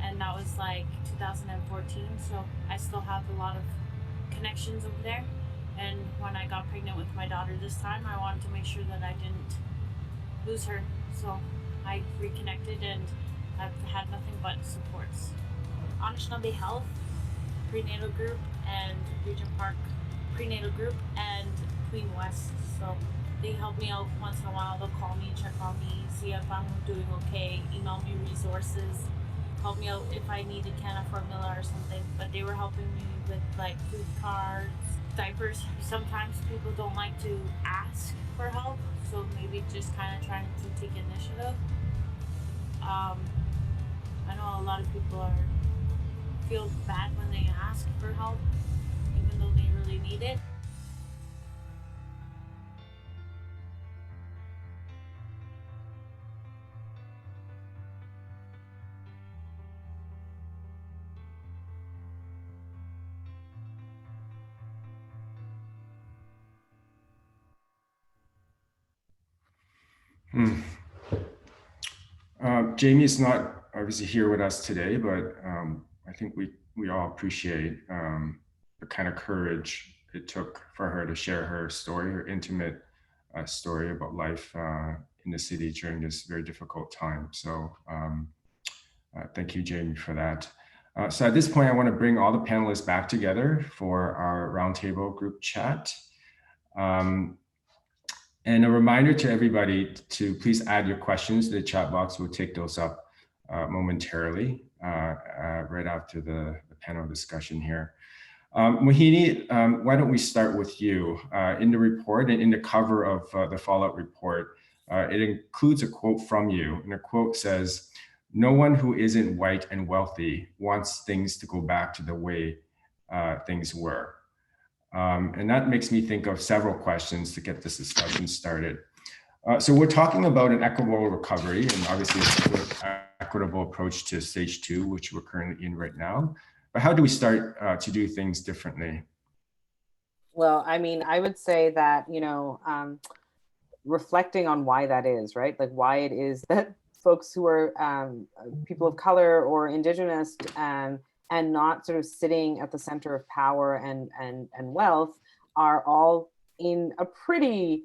and that was like 2014, so I still have a lot of connections over there. And when I got pregnant with my daughter this time, I wanted to make sure that I didn't lose her, so I reconnected and I've had nothing but supports. Anishinaabe Health Prenatal Group and Regent Park Prenatal Group and Queen West, so they help me out once in a while. They'll call me, check on me, see if I'm doing okay, email me resources, help me out if I need a can of formula or something. But they were helping me with like food cards, diapers. Sometimes people don't like to ask for help, so maybe just kind of trying to take initiative. I know a lot of people feel bad when they ask for help, even though they really need it. Jamie is not obviously here with us today, but I think we all appreciate the kind of courage it took for her to share her story, her intimate story about life in the city during this very difficult time. So thank you, Jamie, for that. So at this point, I want to bring all the panelists back together for our roundtable group chat. And a reminder to everybody to please add your questions to the chat box. We'll take those up momentarily right after the panel discussion here. Mohini, why don't we start with you? In the report and in the cover of the Fallout report, it includes a quote from you, and the quote says, "No one who isn't white and wealthy wants things to go back to the way things were." And that makes me think of several questions to get this discussion started. So we're talking about an equitable recovery, and obviously it's an equitable approach to stage 2, which we're currently in right now. But how do we start to do things differently? Well, I mean, I would say that, reflecting on why that is, right? Like why it is that folks who are people of color or Indigenous and not sort of sitting at the center of power and wealth are all in a pretty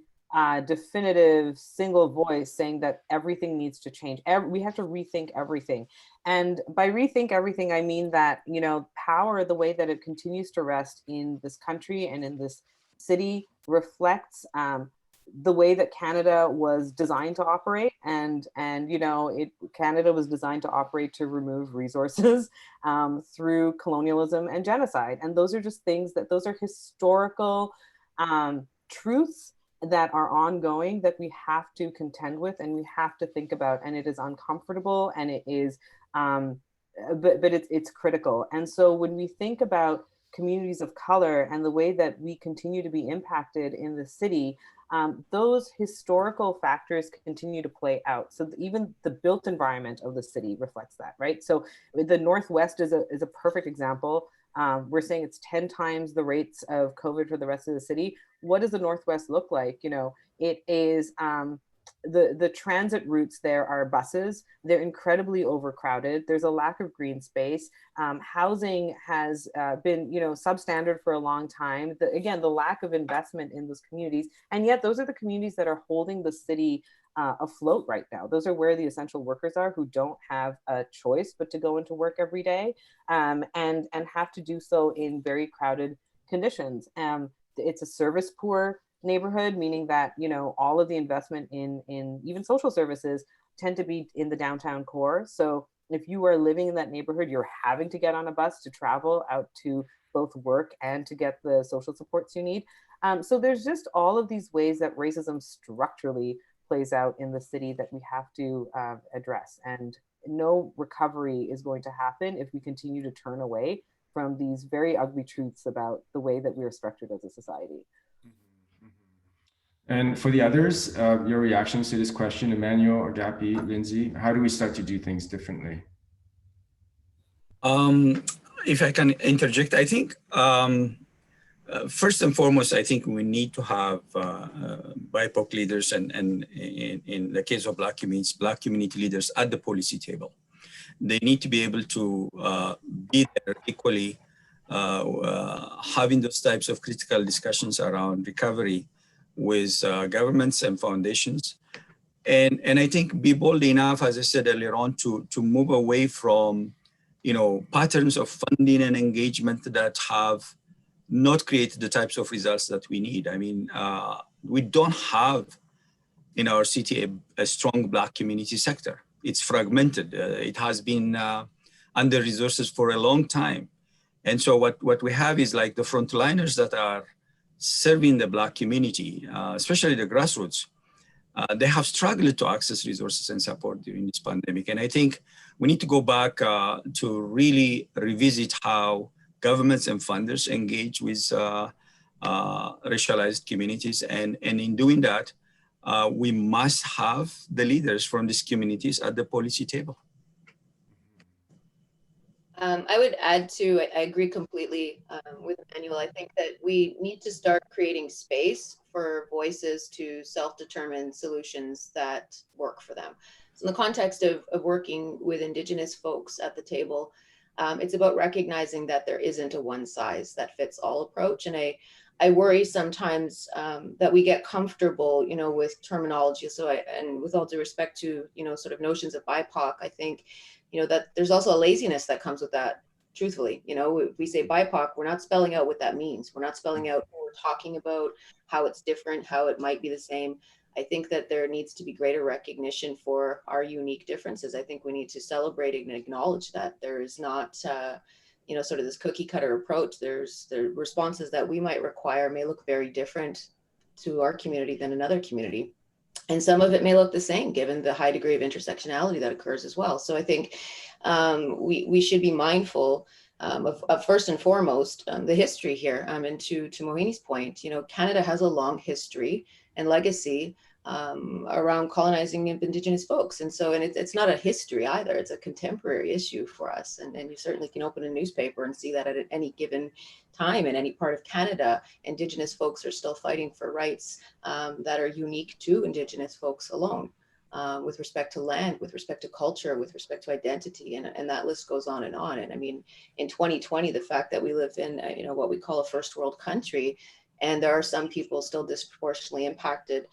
definitive single voice saying that everything needs to change. We have to rethink everything. And by rethink everything, I mean that, power, the way that it continues to rest in this country and in this city reflects the way that Canada was designed to operate, and Canada was designed to operate to remove resources through colonialism and genocide, and those are just things those are historical truths that are ongoing that we have to contend with and we have to think about, and it is uncomfortable and it is but it's critical. And so when we think about communities of color and the way that we continue to be impacted in the city, those historical factors continue to play out. So even the built environment of the city reflects that, right? So the Northwest is a perfect example. We're saying it's 10 times the rates of COVID for the rest of the city. What does the Northwest look like? You know, it is the transit routes there are buses. They're incredibly overcrowded. There's a lack of green space. Housing has been, you know, substandard for a long time. Again, the lack of investment in those communities. And yet those are the communities that are holding the city afloat right now. Those are where the essential workers are who don't have a choice but to go into work every day and have to do so in very crowded conditions. It's a service poor neighborhood, meaning that, you know, all of the investment in even social services tend to be in the downtown core. So if you are living in that neighborhood, you're having to get on a bus to travel out to both work and to get the social supports you need. So there's just all of these ways that racism structurally plays out in the city that we have to address. And no recovery is going to happen if we continue to turn away from these very ugly truths about the way that we are structured as a society. And for the others, your reactions to this question, Emmanuel, Agapi, Lindsay, how do we start to do things differently? If I can interject, I think first and foremost, I think we need to have BIPOC leaders and in the case of Black community leaders at the policy table. They need to be able to be there equally, having those types of critical discussions around recovery with governments and foundations. And I think be bold enough, as I said earlier on, to move away from, you know, patterns of funding and engagement that have not created the types of results that we need. I mean, we don't have in our city a strong Black community sector. It's fragmented. It has been under resourced for a long time. And so what we have is like the frontliners that are serving the Black community, especially the grassroots. They have struggled to access resources and support during this pandemic. And I think we need to go back to really revisit how governments and funders engage with racialized communities. And in doing that, we must have the leaders from these communities at the policy table. I would add to, I agree completely with Emmanuel. I think that we need to start creating space for voices to self-determine solutions that work for them. So in the context of working with Indigenous folks at the table, it's about recognizing that there isn't a one size that fits all approach. And I worry sometimes that we get comfortable, you know, with terminology. So and with all due respect to, you know, sort of notions of BIPOC, I think, you know, that there's also a laziness that comes with that, truthfully. You know, if we say BIPOC, we're not spelling out what that means. We're not spelling out what we're talking about, how it's different, how it might be the same. I think that there needs to be greater recognition for our unique differences. I think we need to celebrate and acknowledge that there is not, you know, sort of this cookie cutter approach. The responses that we might require may look very different to our community than another community. And some of it may look the same given the high degree of intersectionality that occurs as well. So I think we should be mindful of first and foremost, the history here. And to Mohini's point, you know, Canada has a long history and legacy around colonizing Indigenous folks. And so, and it's not a history either, it's a contemporary issue for us. And you certainly can open a newspaper and see that at any given time in any part of Canada, Indigenous folks are still fighting for rights that are unique to Indigenous folks alone. With respect to land, with respect to culture, with respect to identity, and that list goes on and on. And I mean, in 2020, the fact that we live in, you know, what we call a first world country, and there are some people still disproportionately impacted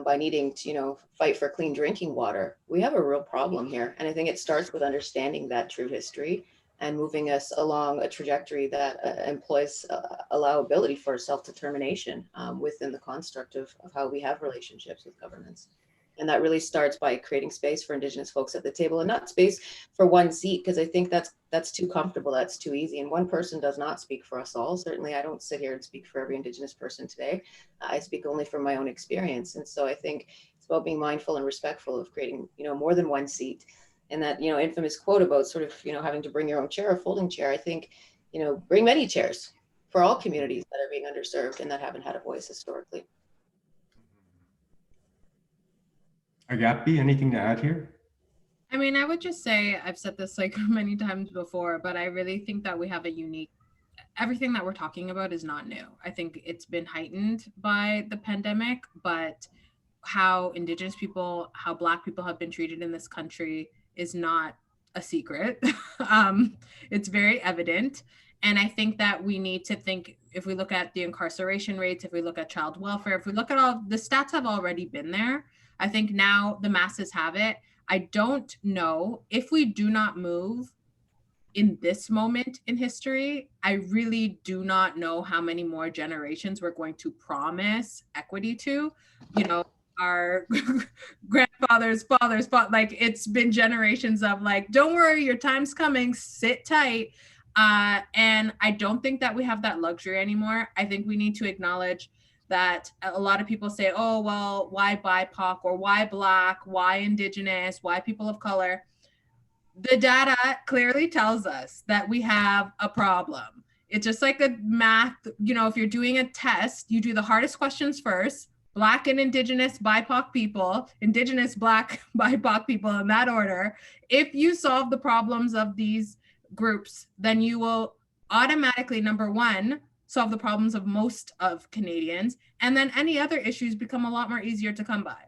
by needing to, you know, fight for clean drinking water. We have a real problem here. And I think it starts with understanding that true history and moving us along a trajectory that employs allowability for self-determination within the construct of how we have relationships with governments. And that really starts by creating space for Indigenous folks at the table, and not space for one seat, because I think that's too comfortable, that's too easy. And one person does not speak for us all. Certainly, I don't sit here and speak for every Indigenous person today. I speak only from my own experience. And so I think it's about being mindful and respectful of creating, you know, more than one seat. And that, you know, infamous quote about sort of, you know, having to bring your own chair, a folding chair. I think, you know, bring many chairs. for all communities that are being underserved and that haven't had a voice historically. Agapi, anything to add here? I mean, I would just say, I've said this like many times before, but I really think that we have a unique, everything that we're talking about is not new. I think it's been heightened by the pandemic, but how Indigenous people, how Black people have been treated in this country is not a secret. It's very evident. And I think that we need to think, if we look at the incarceration rates, if we look at child welfare, if we look at all, the stats have already been there. I think now the masses have it. I don't know if we do not move in this moment in history, I really do not know how many more generations we're going to promise equity to. You know, our grandfathers, fathers, like it's been generations of like, don't worry, your time's coming, sit tight. And I don't think that we have that luxury anymore. I think we need to acknowledge that a lot of people say, oh, well, why BIPOC or why Black, why Indigenous, why people of color? The data clearly tells us that we have a problem. It's just like a math, you know, if you're doing a test, you do the hardest questions first, Black and Indigenous BIPOC people, Indigenous Black BIPOC people in that order. If you solve the problems of these groups, then you will automatically, number one, solve the problems of most of Canadians, and then any other issues become a lot more easier to come by.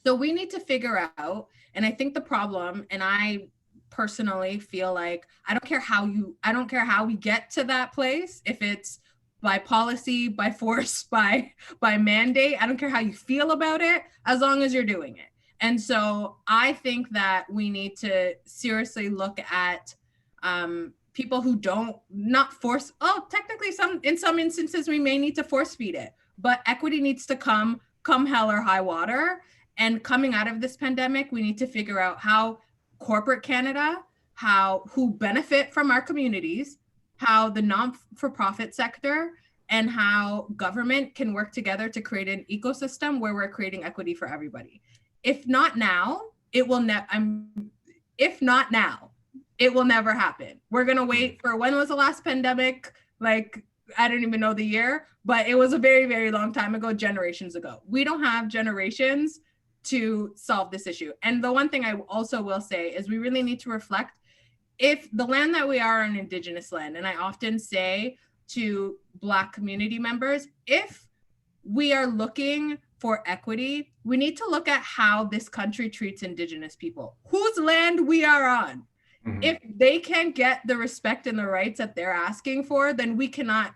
So we need to figure out, and I think the problem, and I personally feel like I don't care how we get to that place, if it's by policy, by force, by mandate, I don't care how you feel about it, as long as you're doing it. And so I think that we need to seriously look at people who not force, technically in some instances we may need to force feed it, but equity needs to come hell or high water. And coming out of this pandemic, we need to figure out how corporate Canada, who benefit from our communities, how the non-for-profit sector and how government can work together to create an ecosystem where we're creating equity for everybody. If not now, it will never happen. We're gonna wait for, when was the last pandemic? Like, I don't even know the year, but it was a very, very long time ago, generations ago. We don't have generations to solve this issue. And the one thing I also will say is we really need to reflect, if the land that we are on Indigenous land, and I often say to Black community members, if we are looking for equity, we need to look at how this country treats Indigenous people, whose land we are on. Mm-hmm. If they can't get the respect and the rights that they're asking for, then we can't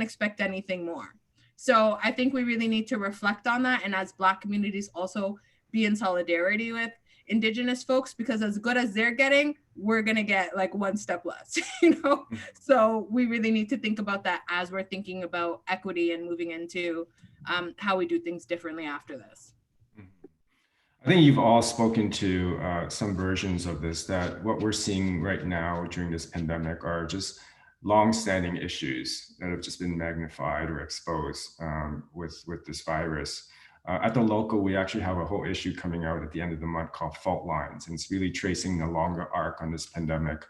expect anything more. So I think we really need to reflect on that, and as Black communities also be in solidarity with Indigenous folks, because as good as they're getting, we're gonna get like one step less, you know? So we really need to think about that as we're thinking about equity and moving into how we do things differently after this. I think you've all spoken to some versions of this, that what we're seeing right now during this pandemic are just long-standing issues that have just been magnified or exposed with this virus. At the local, we actually have a whole issue coming out at the end of the month called Fault Lines. And it's really tracing the longer arc on this pandemic,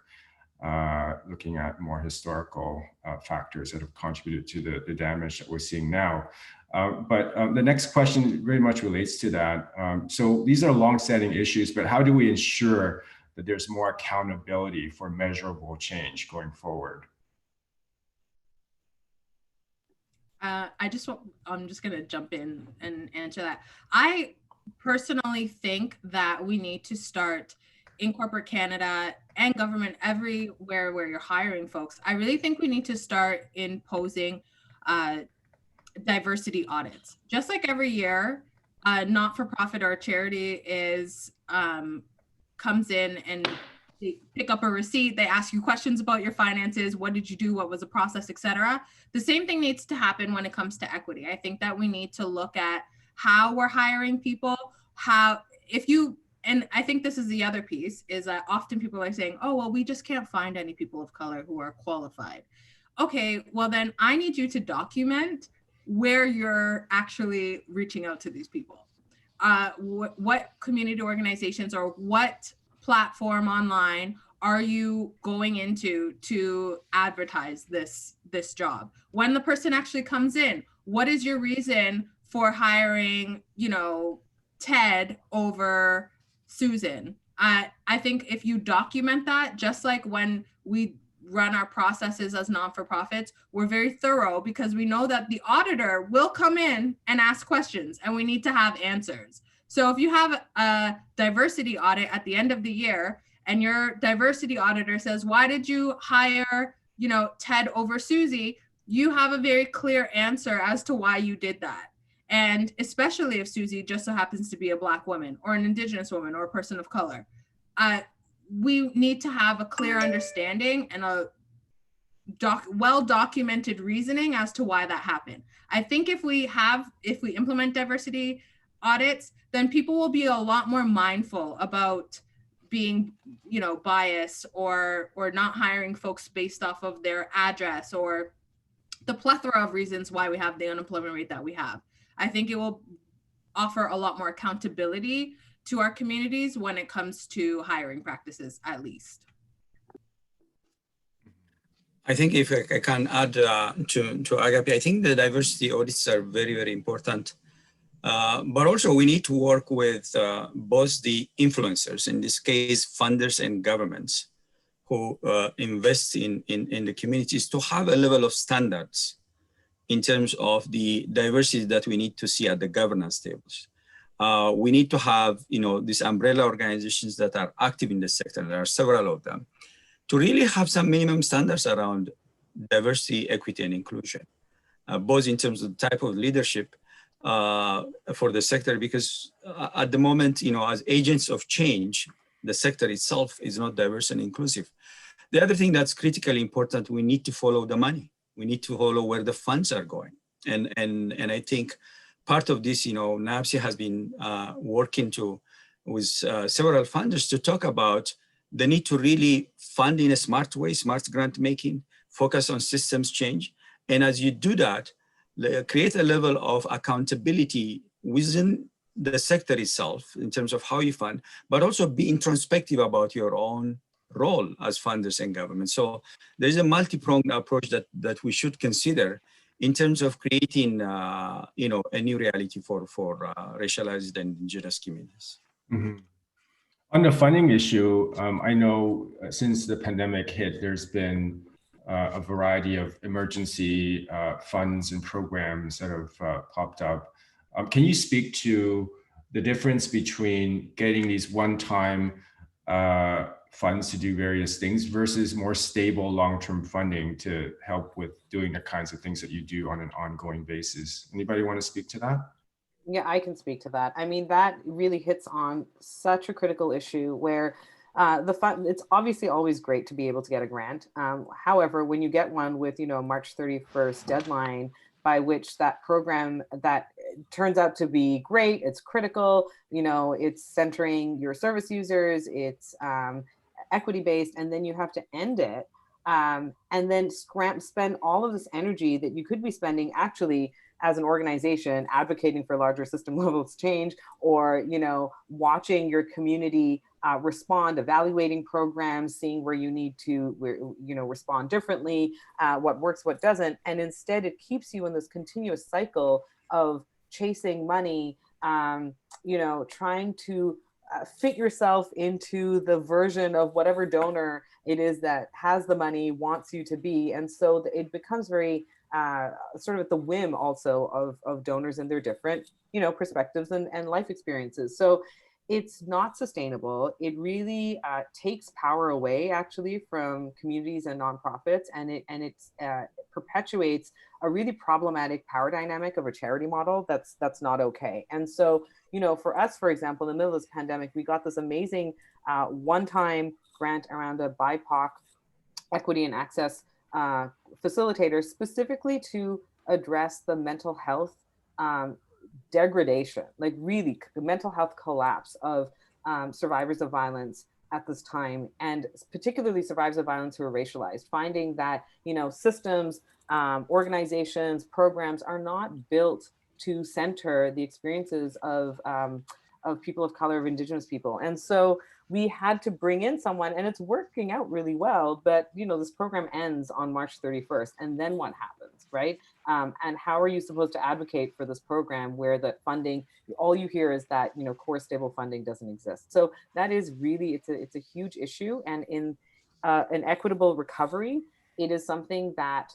looking at more historical factors that have contributed to the damage that we're seeing now. But the next question very much relates to that. So these are long-standing issues, but how do we ensure that there's more accountability for measurable change going forward? I'm just going to jump in and answer that. I personally think that we need to start in corporate Canada and government everywhere where you're hiring folks. I really think we need to start imposing diversity audits. Just like every year, not-for-profit or charity comes in and they pick up a receipt, they ask you questions about your finances, what did you do, what was the process, etc. The same thing needs to happen when it comes to equity. I think that we need to look at how we're hiring people, and I think this is the other piece, is that often people are saying, oh, well, we just can't find any people of color who are qualified. Okay, well then I need you to document where you're actually reaching out to these people. What community organizations or what platform online are you going into to advertise this job? When the person actually comes in, what is your reason for hiring, you know, Ted over Susan? I think if you document that, just like when we run our processes as non-for-profits, we're very thorough because we know that the auditor will come in and ask questions and we need to have answers. So if you have a diversity audit at the end of the year and your diversity auditor says, why did you hire, you know, Ted over Susie? You have a very clear answer as to why you did that. And especially if Susie just so happens to be a Black woman or an Indigenous woman or a person of color, we need to have a clear understanding and a well-documented reasoning as to why that happened. I think if we implement diversity audits, then people will be a lot more mindful about being, you know, biased or not hiring folks based off of their address or the plethora of reasons why we have the unemployment rate that we have. I think it will offer a lot more accountability to our communities when it comes to hiring practices, at least. I think if I can add to Agapi, I think the diversity audits are very, very important. But also we need to work with both the influencers, in this case, funders and governments who invest in the communities to have a level of standards in terms of the diversity that we need to see at the governance tables. We need to have, you know, these umbrella organizations that are active in the sector, there are several of them, to really have some minimum standards around diversity, equity, and inclusion, both in terms of the type of leadership for the sector, because at the moment, you know, as agents of change, the sector itself is not diverse and inclusive. The other thing that's critically important, we need to follow the money. We need to follow where the funds are going. And I think part of this, you know, NAPSI has been working with several funders to talk about the need to really fund in a smart way, smart grant making, focus on systems change. And as you do that, create a level of accountability within the sector itself in terms of how you fund, but also be introspective about your own role as funders and government. So there's a multi-pronged approach that we should consider in terms of creating, you know, a new reality for racialized and Indigenous communities. Mm-hmm. On the funding issue, I know since the pandemic hit, there's been a variety of emergency funds and programs that have popped up. Can you speak to the difference between getting these one-time funds to do various things versus more stable long-term funding to help with doing the kinds of things that you do on an ongoing basis? Anybody want to speak to that? Yeah, I can speak to that. I mean, that really hits on such a critical issue where it's obviously always great to be able to get a grant. However, when you get one with, you know, March 31st deadline, by which that program that turns out to be great, it's critical, you know, it's centering your service users, it's equity-based, and then you have to end it and then spend all of this energy that you could be spending actually as an organization advocating for larger system levels change, or, you know, watching your community respond, evaluating programs, seeing where you need to, you know, respond differently, what works, what doesn't. And instead it keeps you in this continuous cycle of chasing money, you know, trying to fit yourself into the version of whatever donor it is that has the money, wants you to be. And so it becomes very sort of at the whim also of donors and their different, you know, perspectives and life experiences. So it's not sustainable. It really takes power away actually from communities and nonprofits, and it perpetuates a really problematic power dynamic of a charity model that's not okay. And so, you know, for us, for example, in the middle of this pandemic, we got this amazing one-time grant around a BIPOC equity and access facilitators, specifically to address the mental health degradation, like really the mental health collapse of survivors of violence at this time, and particularly survivors of violence who are racialized, finding that, you know, systems, organizations, programs are not built to center the experiences of people of color, of Indigenous people. And so we had to bring in someone, and it's working out really well, but this program ends on March 31st, and then what happens, right? And how are you supposed to advocate for this program where the funding, all you hear is that core stable funding doesn't exist? So that is really, it's a huge issue. And in an equitable recovery, it is something that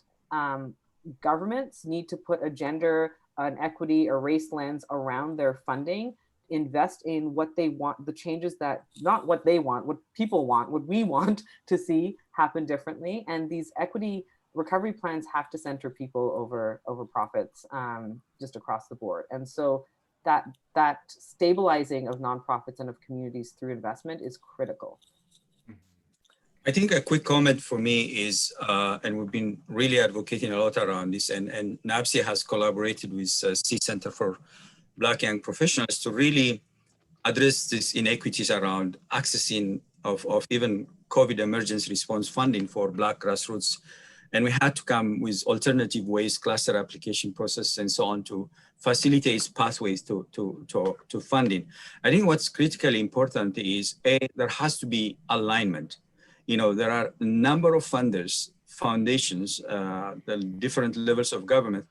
governments need to put a gender, an equity, or race lens around their funding, invest in what they want, the changes that, not what they want, what people want, what we want to see happen differently. And these equity recovery plans have to center people over profits, just across the board. And so that stabilizing of nonprofits and of communities through investment is critical. I think a quick comment for me is, and we've been really advocating a lot around this, and NABCE has collaborated with C Center for Black Young Professionals to really address these inequities around accessing of even COVID emergency response funding for Black grassroots. And we had to come with alternative ways, cluster application process and so on, to facilitate pathways to funding. I think what's critically important is, there has to be alignment. There are a number of funders, foundations, the different levels of government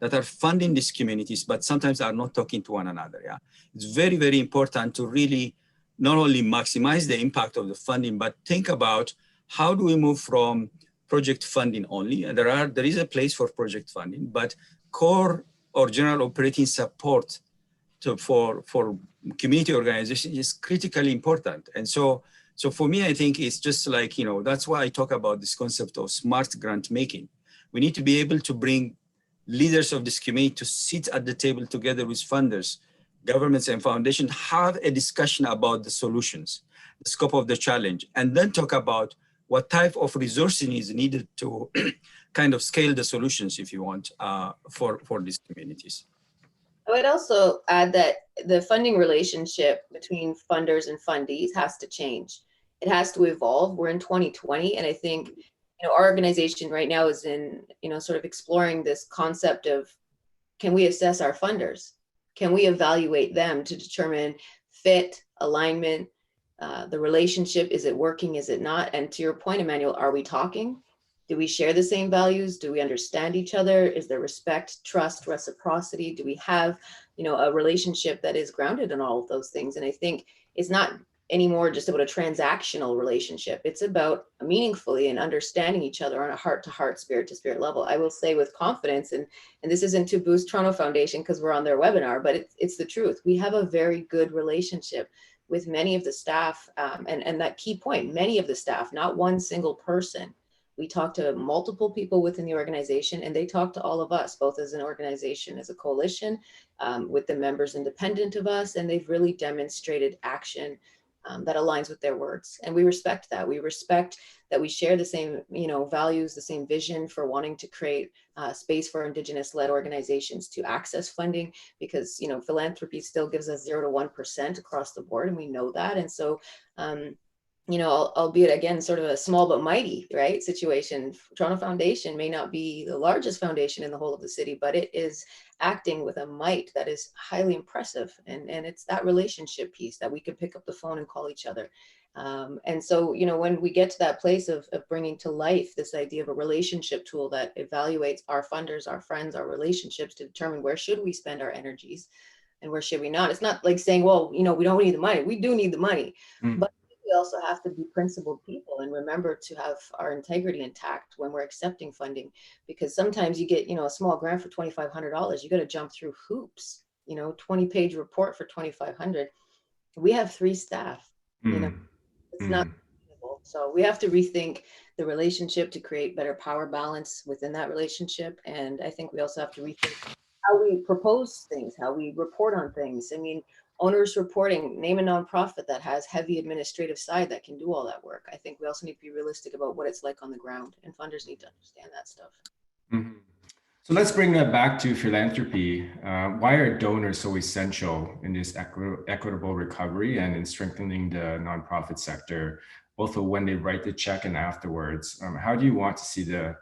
that are funding these communities, but sometimes are not talking to one another. Yeah, it's very, very important to really not only maximize the impact of the funding, but think about how do we move from project funding only. And there is a place for project funding, but core or general operating support for community organizations is critically important. And so for me, I think it's just like, that's why I talk about this concept of smart grant making. We need to be able to bring leaders of this community to sit at the table together with funders, governments, and foundations, have a discussion about the solutions, the scope of the challenge, and then talk about what type of resourcing is needed to kind of scale the solutions, if you want, for these communities. I would also add that the funding relationship between funders and fundees has to change. It has to evolve. We're in 2020, and I think our organization right now is in, sort of exploring this concept of, can we assess our funders? Can we evaluate them to determine fit, alignment, the relationship? Is it working? Is it not? And to your point, Emmanuel, are we talking? Do we share the same values? Do we understand each other? Is there respect, trust, reciprocity? Do we have, a relationship that is grounded in all of those things? And I think it's not anymore just about a transactional relationship. It's about meaningfully and understanding each other on a heart-to-heart, spirit-to-spirit level. I will say with confidence, and this isn't to boost Toronto Foundation because we're on their webinar, but it's the truth. We have a very good relationship with many of the staff, and that key point, many of the staff, not one single person. We talk to multiple people within the organization, and they talk to all of us, both as an organization, as a coalition, with the members independent of us, and they've really demonstrated action that aligns with their words. And we respect that. We respect that we share the same, values, the same vision for wanting to create space for Indigenous-led organizations to access funding, because, philanthropy still gives us 0 to 1% across the board, and we know that. And so, albeit again, sort of a small but mighty, right, situation, Toronto Foundation may not be the largest foundation in the whole of the city, but it is acting with a might that is highly impressive. And it's that relationship piece that we can pick up the phone and call each other. And so, when we get to that place of bringing to life this idea of a relationship tool that evaluates our funders, our friends, our relationships to determine where should we spend our energies and where should we not. It's not like saying, well, we don't need the money. We do need the money, but we also have to be principled people and remember to have our integrity intact when we're accepting funding, because sometimes you get, a small grant for $2,500, you got to jump through hoops, 20-page report for $2,500. We have 3 staff, it's not sustainable. So we have to rethink the relationship to create better power balance within that relationship. And I think we also have to rethink how we propose things, how we report on things. I mean, owners reporting, name a nonprofit that has heavy administrative side that can do all that work. I think we also need to be realistic about what it's like on the ground, and funders need to understand that stuff. Mm-hmm. So let's bring that back to philanthropy. Why are donors so essential in this equitable recovery and in strengthening the nonprofit sector, both for when they write the check and afterwards? How do you want to see the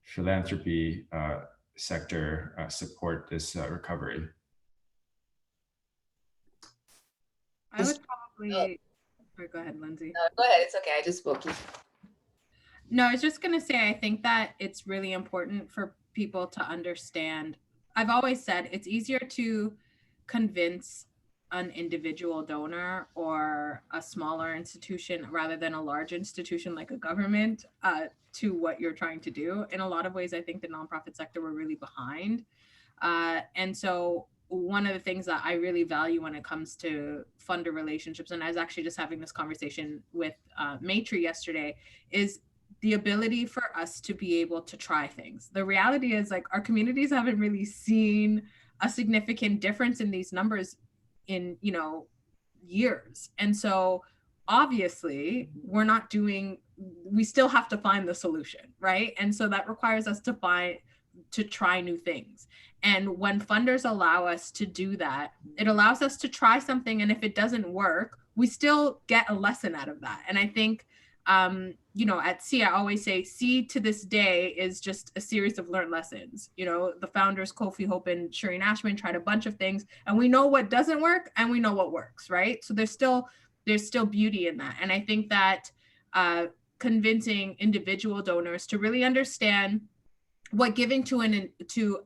philanthropy sector support this recovery? I would probably, Or go ahead, Lindsay. Go ahead. It's okay. I just spoke. No, I was just going to say, I think that it's really important for people to understand. I've always said it's easier to convince an individual donor or a smaller institution rather than a large institution like a government to what you're trying to do. In a lot of ways, I think the nonprofit sector were really behind. And so one of the things that I really value when it comes to funder relationships, and I was actually just having this conversation with Maitri yesterday, is the ability for us to be able to try things. The reality is, like, our communities haven't really seen a significant difference in these numbers in, you know, years. And so obviously we still have to find the solution, right? And so that requires us to try new things. And when funders allow us to do that, it allows us to try something. And if it doesn't work, we still get a lesson out of that. And I think, you know, at C, I always say C to this day is just a series of learned lessons. You know, the founders, Kofi Hope and Shireen Ashman, tried a bunch of things, and we know what doesn't work and we know what works, right? So there's still beauty in that. And I think that convincing individual donors to really understand what giving to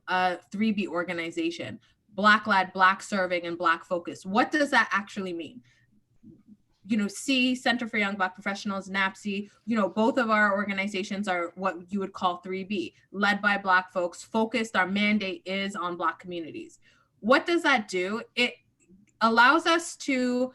a 3B organization, Black-led, Black serving, and Black focused, what does that actually mean? You know, C, Center for Young Black Professionals, NAPC, you know, both of our organizations are what you would call 3B, led by Black folks, focused. Our mandate is on Black communities. What does that do? It allows us to,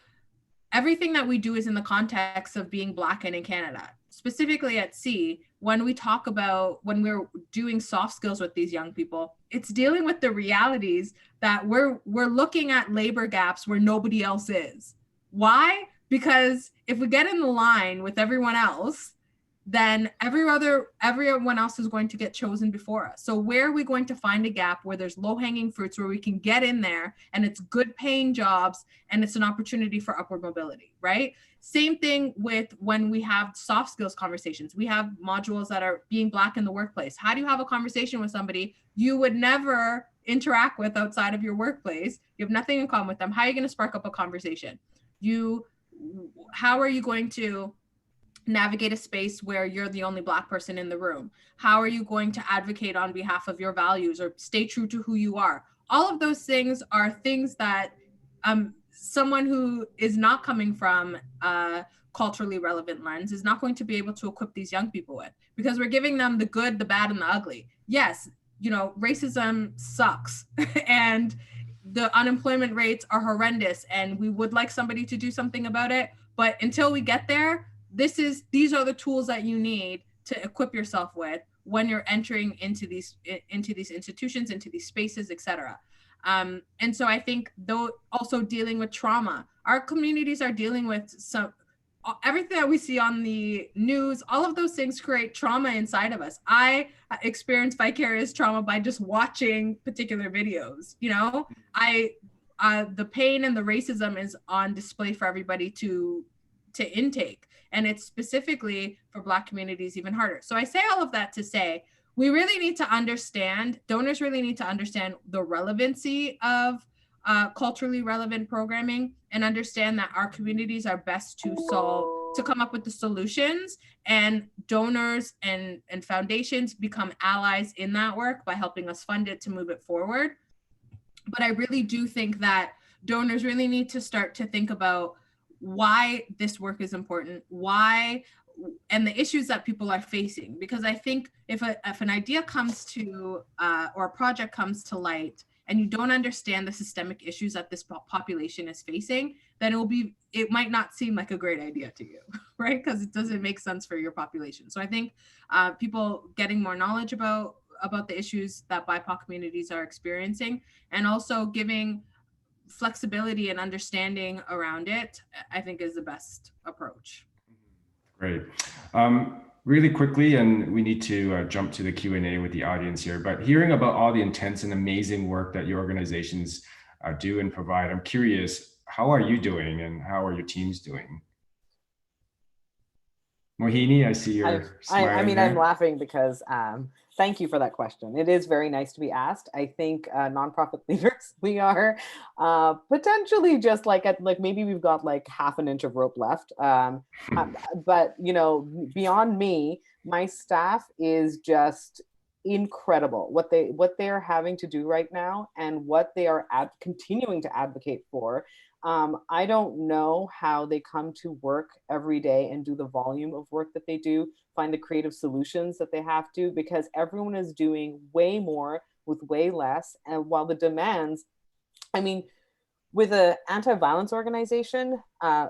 everything that we do is in the context of being Black and in Canada. Specifically at C, when we talk about, when we're doing soft skills with these young people, it's dealing with the realities that we're looking at labor gaps where nobody else is. Why? Because if we get in the line with everyone else, then everyone else is going to get chosen before us. So where are we going to find a gap where there's low-hanging fruits, where we can get in there and it's good paying jobs and it's an opportunity for upward mobility, right? Same thing with when we have soft skills conversations. We have modules that are being Black in the workplace. How do you have a conversation with somebody you would never interact with outside of your workplace? You have nothing in common with them. How are you going to spark up a conversation? How are you going to navigate a space where you're the only Black person in the room? How are you going to advocate on behalf of your values or stay true to who you are? All of those things are things that someone who is not coming from a culturally relevant lens is not going to be able to equip these young people with, because we're giving them the good, the bad, and the ugly. Yes, you know, racism sucks and the unemployment rates are horrendous and we would like somebody to do something about it. But until we get there, these are the tools that you need to equip yourself with when you're entering into these institutions, into these spaces, etc. And so I think, though, also dealing with trauma, our communities are dealing with everything that we see on the news. All of those things create trauma inside of us. I experience vicarious trauma by just watching particular videos. You know, the pain and the racism is on display for everybody to intake. And it's specifically for Black communities even harder. So I say all of that to say, we really need to understand, donors really need to understand the relevancy of culturally relevant programming and understand that our communities are best to come up with the solutions, and donors and foundations become allies in that work by helping us fund it to move it forward. But I really do think that donors really need to start to think about why this work is important, and the issues that people are facing. Because I think if an idea comes to, or a project comes to light, and you don't understand the systemic issues that this population is facing, then it might not seem like a great idea to you, right? Because it doesn't make sense for your population. So I think people getting more knowledge about the issues that BIPOC communities are experiencing, and also giving flexibility and understanding around it, I think is the best approach. Great. Really quickly, and we need to jump to the Q&A with the audience here, but hearing about all the intense and amazing work that your organizations do and provide, I'm curious, how are you doing and how are your teams doing? Mohini, I see you're smiling I mean, there. I'm laughing because thank you for that question. It is very nice to be asked. I think nonprofit leaders, we are potentially just like maybe we've got like half an inch of rope left. But you know, beyond me, my staff is just incredible. What they are having to do right now and what they are continuing to advocate for. I don't know how they come to work every day and do the volume of work that they do, find the creative solutions that they have to, because everyone is doing way more with way less. And while the demands, I mean, with an anti-violence organization,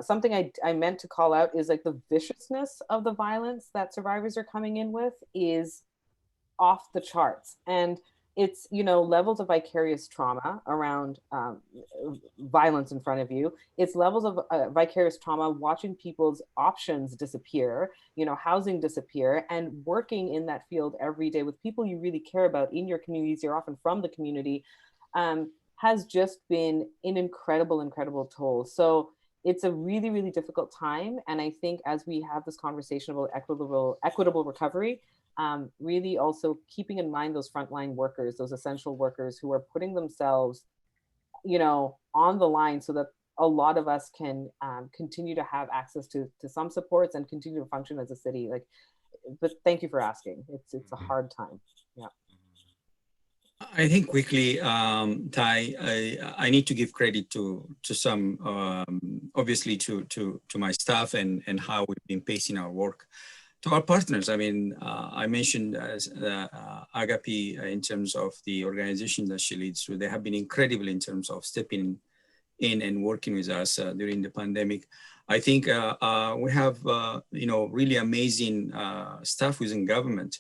something I meant to call out is like the viciousness of the violence that survivors are coming in with is off the charts. And it's, you know, levels of vicarious trauma around violence in front of you. It's levels of vicarious trauma watching people's options disappear, you know, housing disappear, and working in that field every day with people you really care about in your communities. You're often from the community, has just been an incredible toll. So it's a really, really difficult time. And I think as we have this conversation about equitable recovery, really also keeping in mind those frontline workers, those essential workers who are putting themselves, you know, on the line so that a lot of us can continue to have access to some supports and continue to function as a city. Like, but thank you for asking. It's a hard time. Yeah. I think quickly, Tai, I need to give credit to some, obviously to my staff and how we've been pacing our work. To our partners, I mean, I mentioned Agapi in terms of the organization that she leads. So they have been incredible in terms of stepping in and working with us during the pandemic. I think we have, you know, really amazing staff within government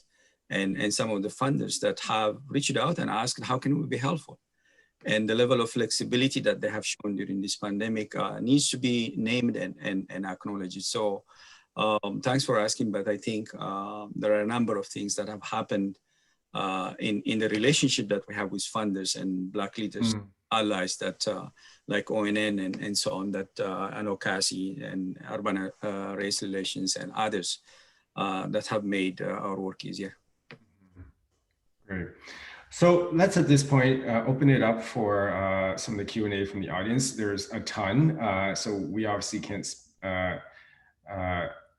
and some of the funders that have reached out and asked, how can we be helpful? And the level of flexibility that they have shown during this pandemic needs to be named and acknowledged. So thanks for asking, but I think there are a number of things that have happened in the relationship that we have with funders and Black leaders, allies that like ONN and so on, that I know Cassie and Urban Race Relations and others that have made our work easier. Great. So let's at this point open it up for some of the Q&A from the audience. There's a ton, so we obviously can't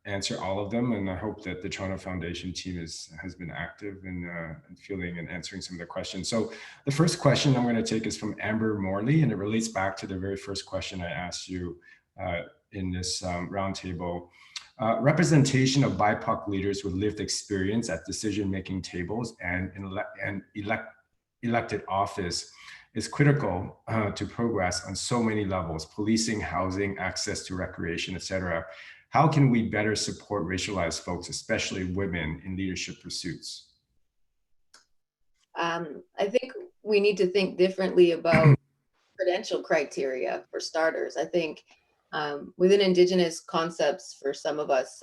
answer all of them, and I hope that the Toronto Foundation team has been active in fielding and answering some of the questions. So the first question I'm going to take is from Amber Morley, and it relates back to the very first question I asked you in this roundtable. Representation of BIPOC leaders with lived experience at decision-making tables and elected office is critical to progress on so many levels: policing, housing, access to recreation, etc. How can we better support racialized folks, especially women, in leadership pursuits? I think we need to think differently about credential criteria for starters. I think within Indigenous concepts, for some of us,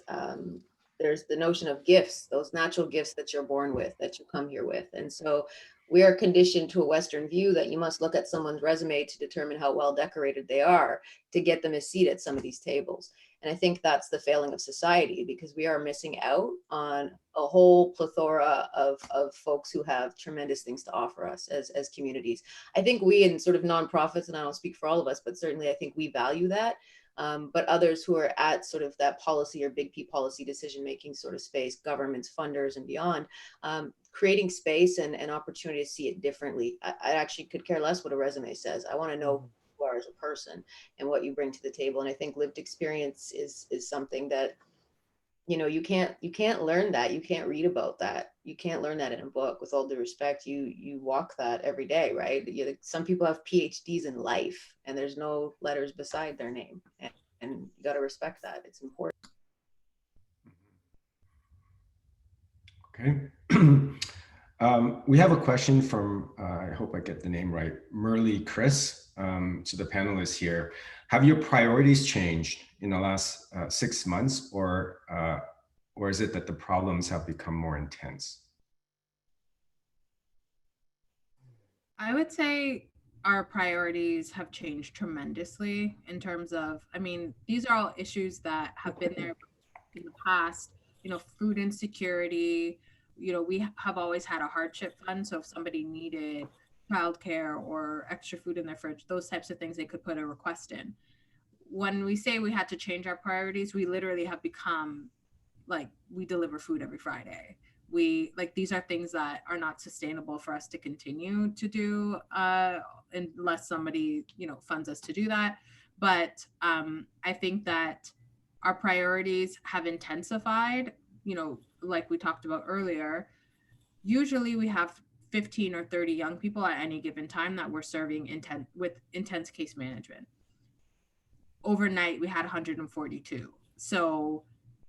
there's the notion of gifts, those natural gifts that you're born with, that you come here with. And so we are conditioned to a Western view that you must look at someone's resume to determine how well decorated they are to get them a seat at some of these tables. And I think that's the failing of society, because we are missing out on a whole plethora of folks who have tremendous things to offer us as communities. I think we in sort of nonprofits, and I don't speak for all of us, but certainly I think we value that. But others who are at sort of that policy or big P policy decision-making sort of space, governments, funders, and beyond, creating space and opportunity to see it differently. I actually could care less what a resume says. I want to know who you are as a person and what you bring to the table. And I think lived experience is something that, you know, you can't learn that. You can't read about that. You can't learn that in a book. With all due respect, you walk that every day, right? Some people have PhDs in life and there's no letters beside their name, and you got to respect that. It's important. Okay. We have a question from, I hope I get the name right, Merle Chris, to the panelists here. Have your priorities changed in the last 6 months, or is it that the problems have become more intense? I would say our priorities have changed tremendously in terms of, I mean, these are all issues that have been there in the past. food insecurity. We have always had a hardship fund. So if somebody needed childcare or extra food in their fridge, those types of things, they could put a request in. When we say we had to change our priorities, we literally have become like, we deliver food every Friday. These are things that are not sustainable for us to continue to do unless somebody, funds us to do that. But I think that our priorities have intensified, like we talked about earlier. Usually we have 15 or 30 young people at any given time that we're serving with intense case management. Overnight, we had 142. So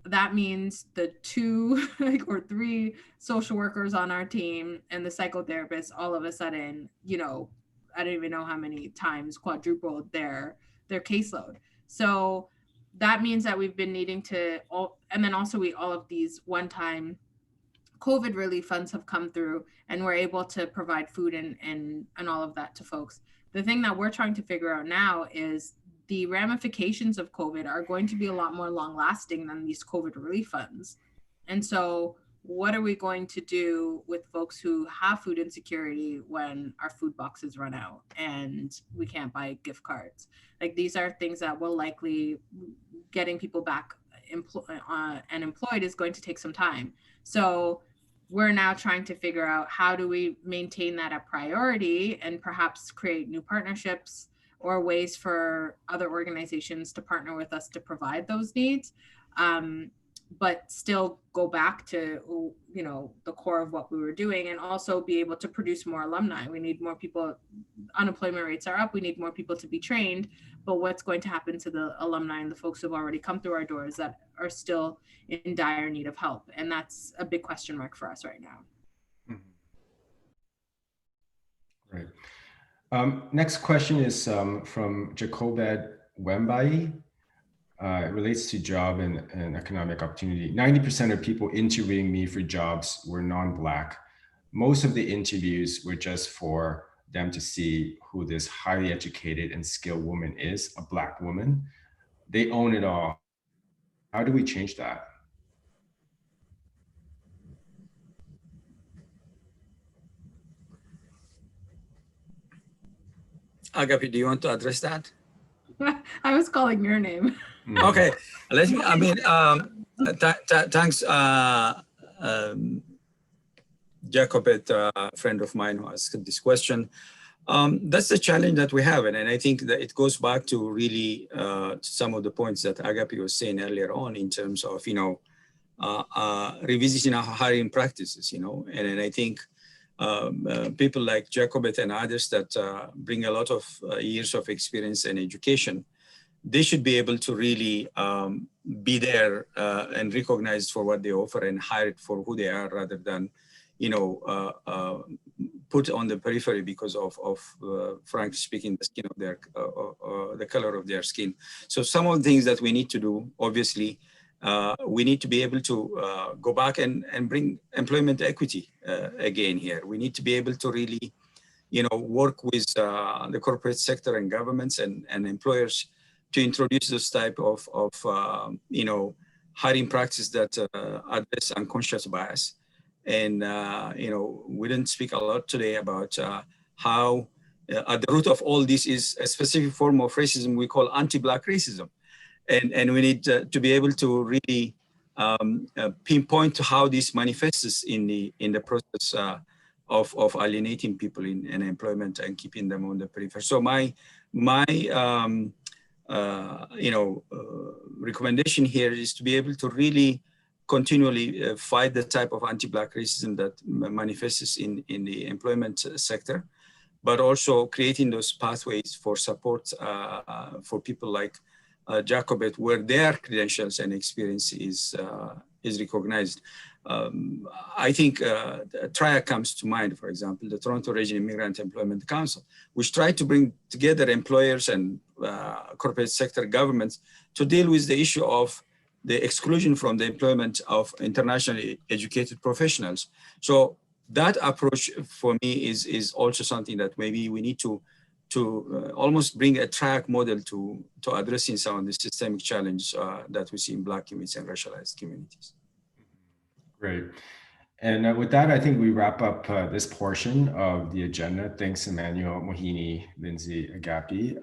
that means the 2 or 3 social workers on our team and the psychotherapist all of a sudden, I don't even know how many times quadrupled their caseload. So that means that we've been needing to, and then also all of these one-time COVID relief funds have come through, and we're able to provide food and all of that to folks. The thing that we're trying to figure out now is the ramifications of COVID are going to be a lot more long lasting than these COVID relief funds. And so what are we going to do with folks who have food insecurity when our food boxes run out and we can't buy gift cards? Like, these are things that will likely, getting people back and employed is going to take some time. So we're now trying to figure out, how do we maintain that a priority and perhaps create new partnerships or ways for other organizations to partner with us to provide those needs, but still go back to, the core of what we were doing, and also be able to produce more alumni. We need more people. Unemployment rates are up. We need more people to be trained. But what's going to happen to the alumni and the folks who've already come through our doors that are still in dire need of help? And that's a big question mark for us right now. Right. Next question is from Jacobed Wembai. It relates to job and economic opportunity. 90% of people interviewing me for jobs were non-Black. Most of the interviews were just for them to see who this highly educated and skilled woman is, a Black woman. They own it all. How do we change that? Agapi, do you want to address that? I was calling your name. Okay, thanks, Jacobet, a friend of mine who asked this question. That's the challenge that we have, and I think that it goes back to really some of the points that Agapi was saying earlier on in terms of, revisiting our hiring practices, and I think people like Jacobet and others that bring a lot of years of experience and education, they should be able to really be there and recognized for what they offer and hired for who they are, rather than, put on the periphery because of frankly speaking, the skin of their, the color of their skin. So some of the things that we need to do, obviously, we need to be able to go back and bring employment equity again here. We need to be able to really, work with the corporate sector and governments and employers to introduce this type of hiring practice that address unconscious bias. And, we didn't speak a lot today about how at the root of all this is a specific form of racism we call anti-Black racism. And we need to be able to really pinpoint to how this manifests in the process of alienating people in employment and keeping them on the periphery. So my recommendation here is to be able to really continually fight the type of anti-Black racism that manifests in the employment sector, but also creating those pathways for support for people like Jacobet, where their credentials and experience is recognized. I think TRIAC comes to mind, for example, the Toronto Region Immigrant Employment Council, which tried to bring together employers and corporate sector governments to deal with the issue of the exclusion from the employment of internationally educated professionals. So that approach for me is also something that maybe we need to almost bring a TRIAC model to addressing some of the systemic challenges that we see in Black communities and racialized communities. Great. And with that, I think we wrap up this portion of the agenda. Thanks, Emmanuel, Mohini, Lindsay, Agapi.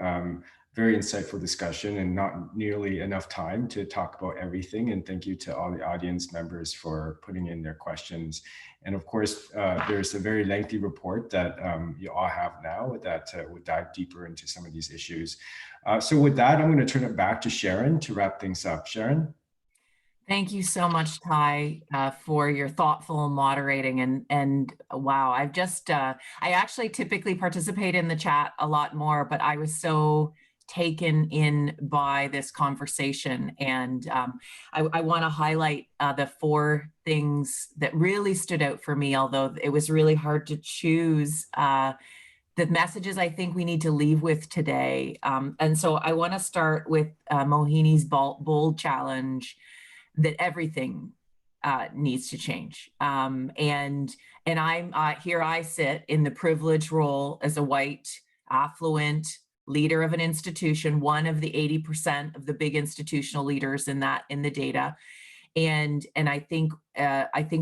Very insightful discussion and not nearly enough time to talk about everything. And thank you to all the audience members for putting in their questions. And of course, there's a very lengthy report that you all have now that would dive deeper into some of these issues. So with that, I'm going to turn it back to Sharon to wrap things up. Sharon? Thank you so much, Tai, for your thoughtful moderating. And wow, I've just, I actually typically participate in the chat a lot more, but I was so taken in by this conversation. And I want to highlight the 4 things that really stood out for me, although it was really hard to choose the messages I think we need to leave with today. And so I want to start with Mohini's bold challenge that everything needs to change. And I'm here I sit in the privileged role as a white, affluent leader of an institution, one of the 80% of the big institutional leaders in the data. And I think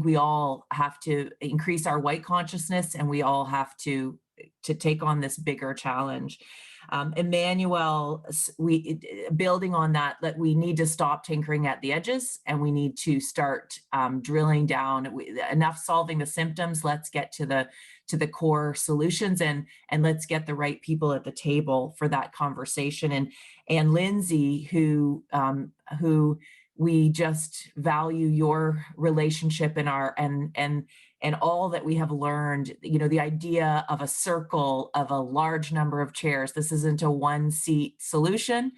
we all have to increase our white consciousness, and we all have to take on this bigger challenge. Emmanuel, building on that we need to stop tinkering at the edges, and we need to start drilling down. Enough solving the symptoms. Let's get to the core solutions, and let's get the right people at the table for that conversation. And Lindsay, who we just value your relationship and all that we have learned, the idea of a circle of a large number of chairs. This isn't a one-seat solution.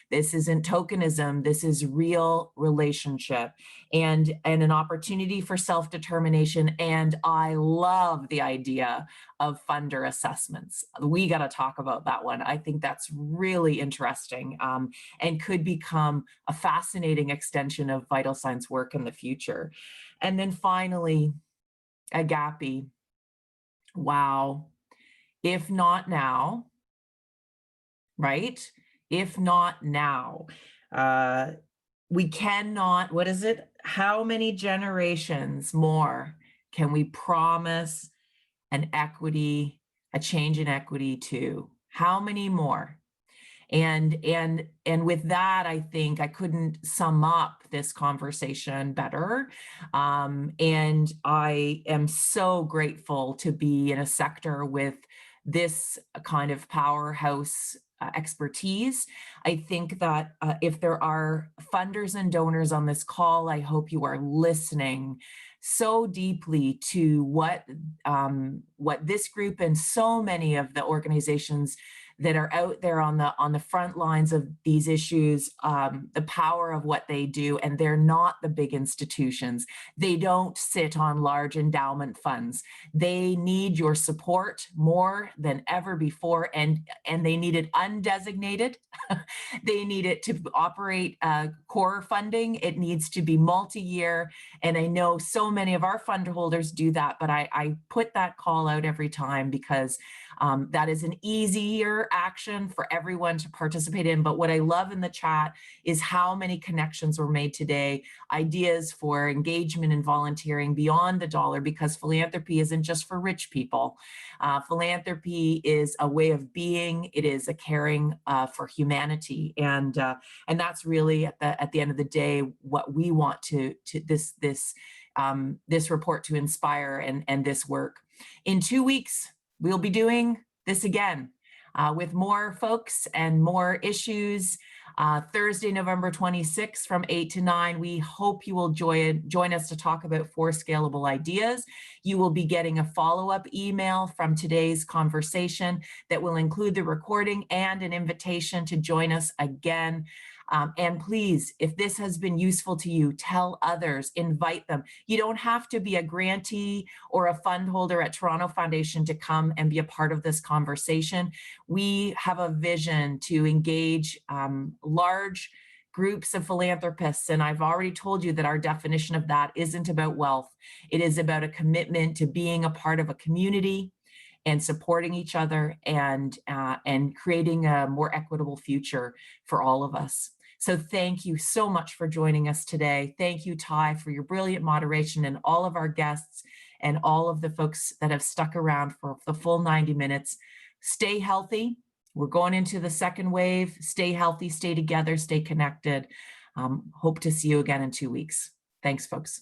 This isn't tokenism. This is real relationship and an opportunity for self-determination. And I love the idea of funder assessments. We got to talk about that one. I think that's really interesting and could become a fascinating extension of vital signs work in the future. And then finally, Agapi, wow, if not now, right? If not now, we cannot, what is it? How many generations more can we promise a change in equity to? How many more? And with that, I think I couldn't sum up this conversation better. And I am so grateful to be in a sector with this kind of powerhouse expertise. I think that if there are funders and donors on this call, I hope you are listening so deeply to what this group and so many of the organizations that are out there on the front lines of these issues, the power of what they do. And they're not the big institutions. They don't sit on large endowment funds. They need your support more than ever before, and they need it undesignated. They need it to operate core funding. It needs to be multi-year. And I know so many of our fund holders do that, but I put that call out every time because that is an easier action for everyone to participate in. But what I love in the chat is how many connections were made today, ideas for engagement and volunteering beyond the dollar, because philanthropy isn't just for rich people. Philanthropy is a way of being. It is a caring for humanity. And that's really at the end of the day, what we want this report to inspire and this work. In 2 weeks, we'll be doing this again with more folks and more issues. Thursday, November 26th from 8 to 9. We hope you will join us to talk about 4 scalable ideas. You will be getting a follow-up email from today's conversation that will include the recording and an invitation to join us again. And please, if this has been useful to you, tell others, invite them. You don't have to be a grantee or a fund holder at Toronto Foundation to come and be a part of this conversation. We have a vision to engage large groups of philanthropists. And I've already told you that our definition of that isn't about wealth. It is about a commitment to being a part of a community and supporting each other and creating a more equitable future for all of us. So thank you so much for joining us today. Thank you, Tai, for your brilliant moderation, and all of our guests and all of the folks that have stuck around for the full 90 minutes. Stay healthy. We're going into the second wave. Stay healthy, stay together, stay connected. Hope to see you again in 2 weeks. Thanks, folks.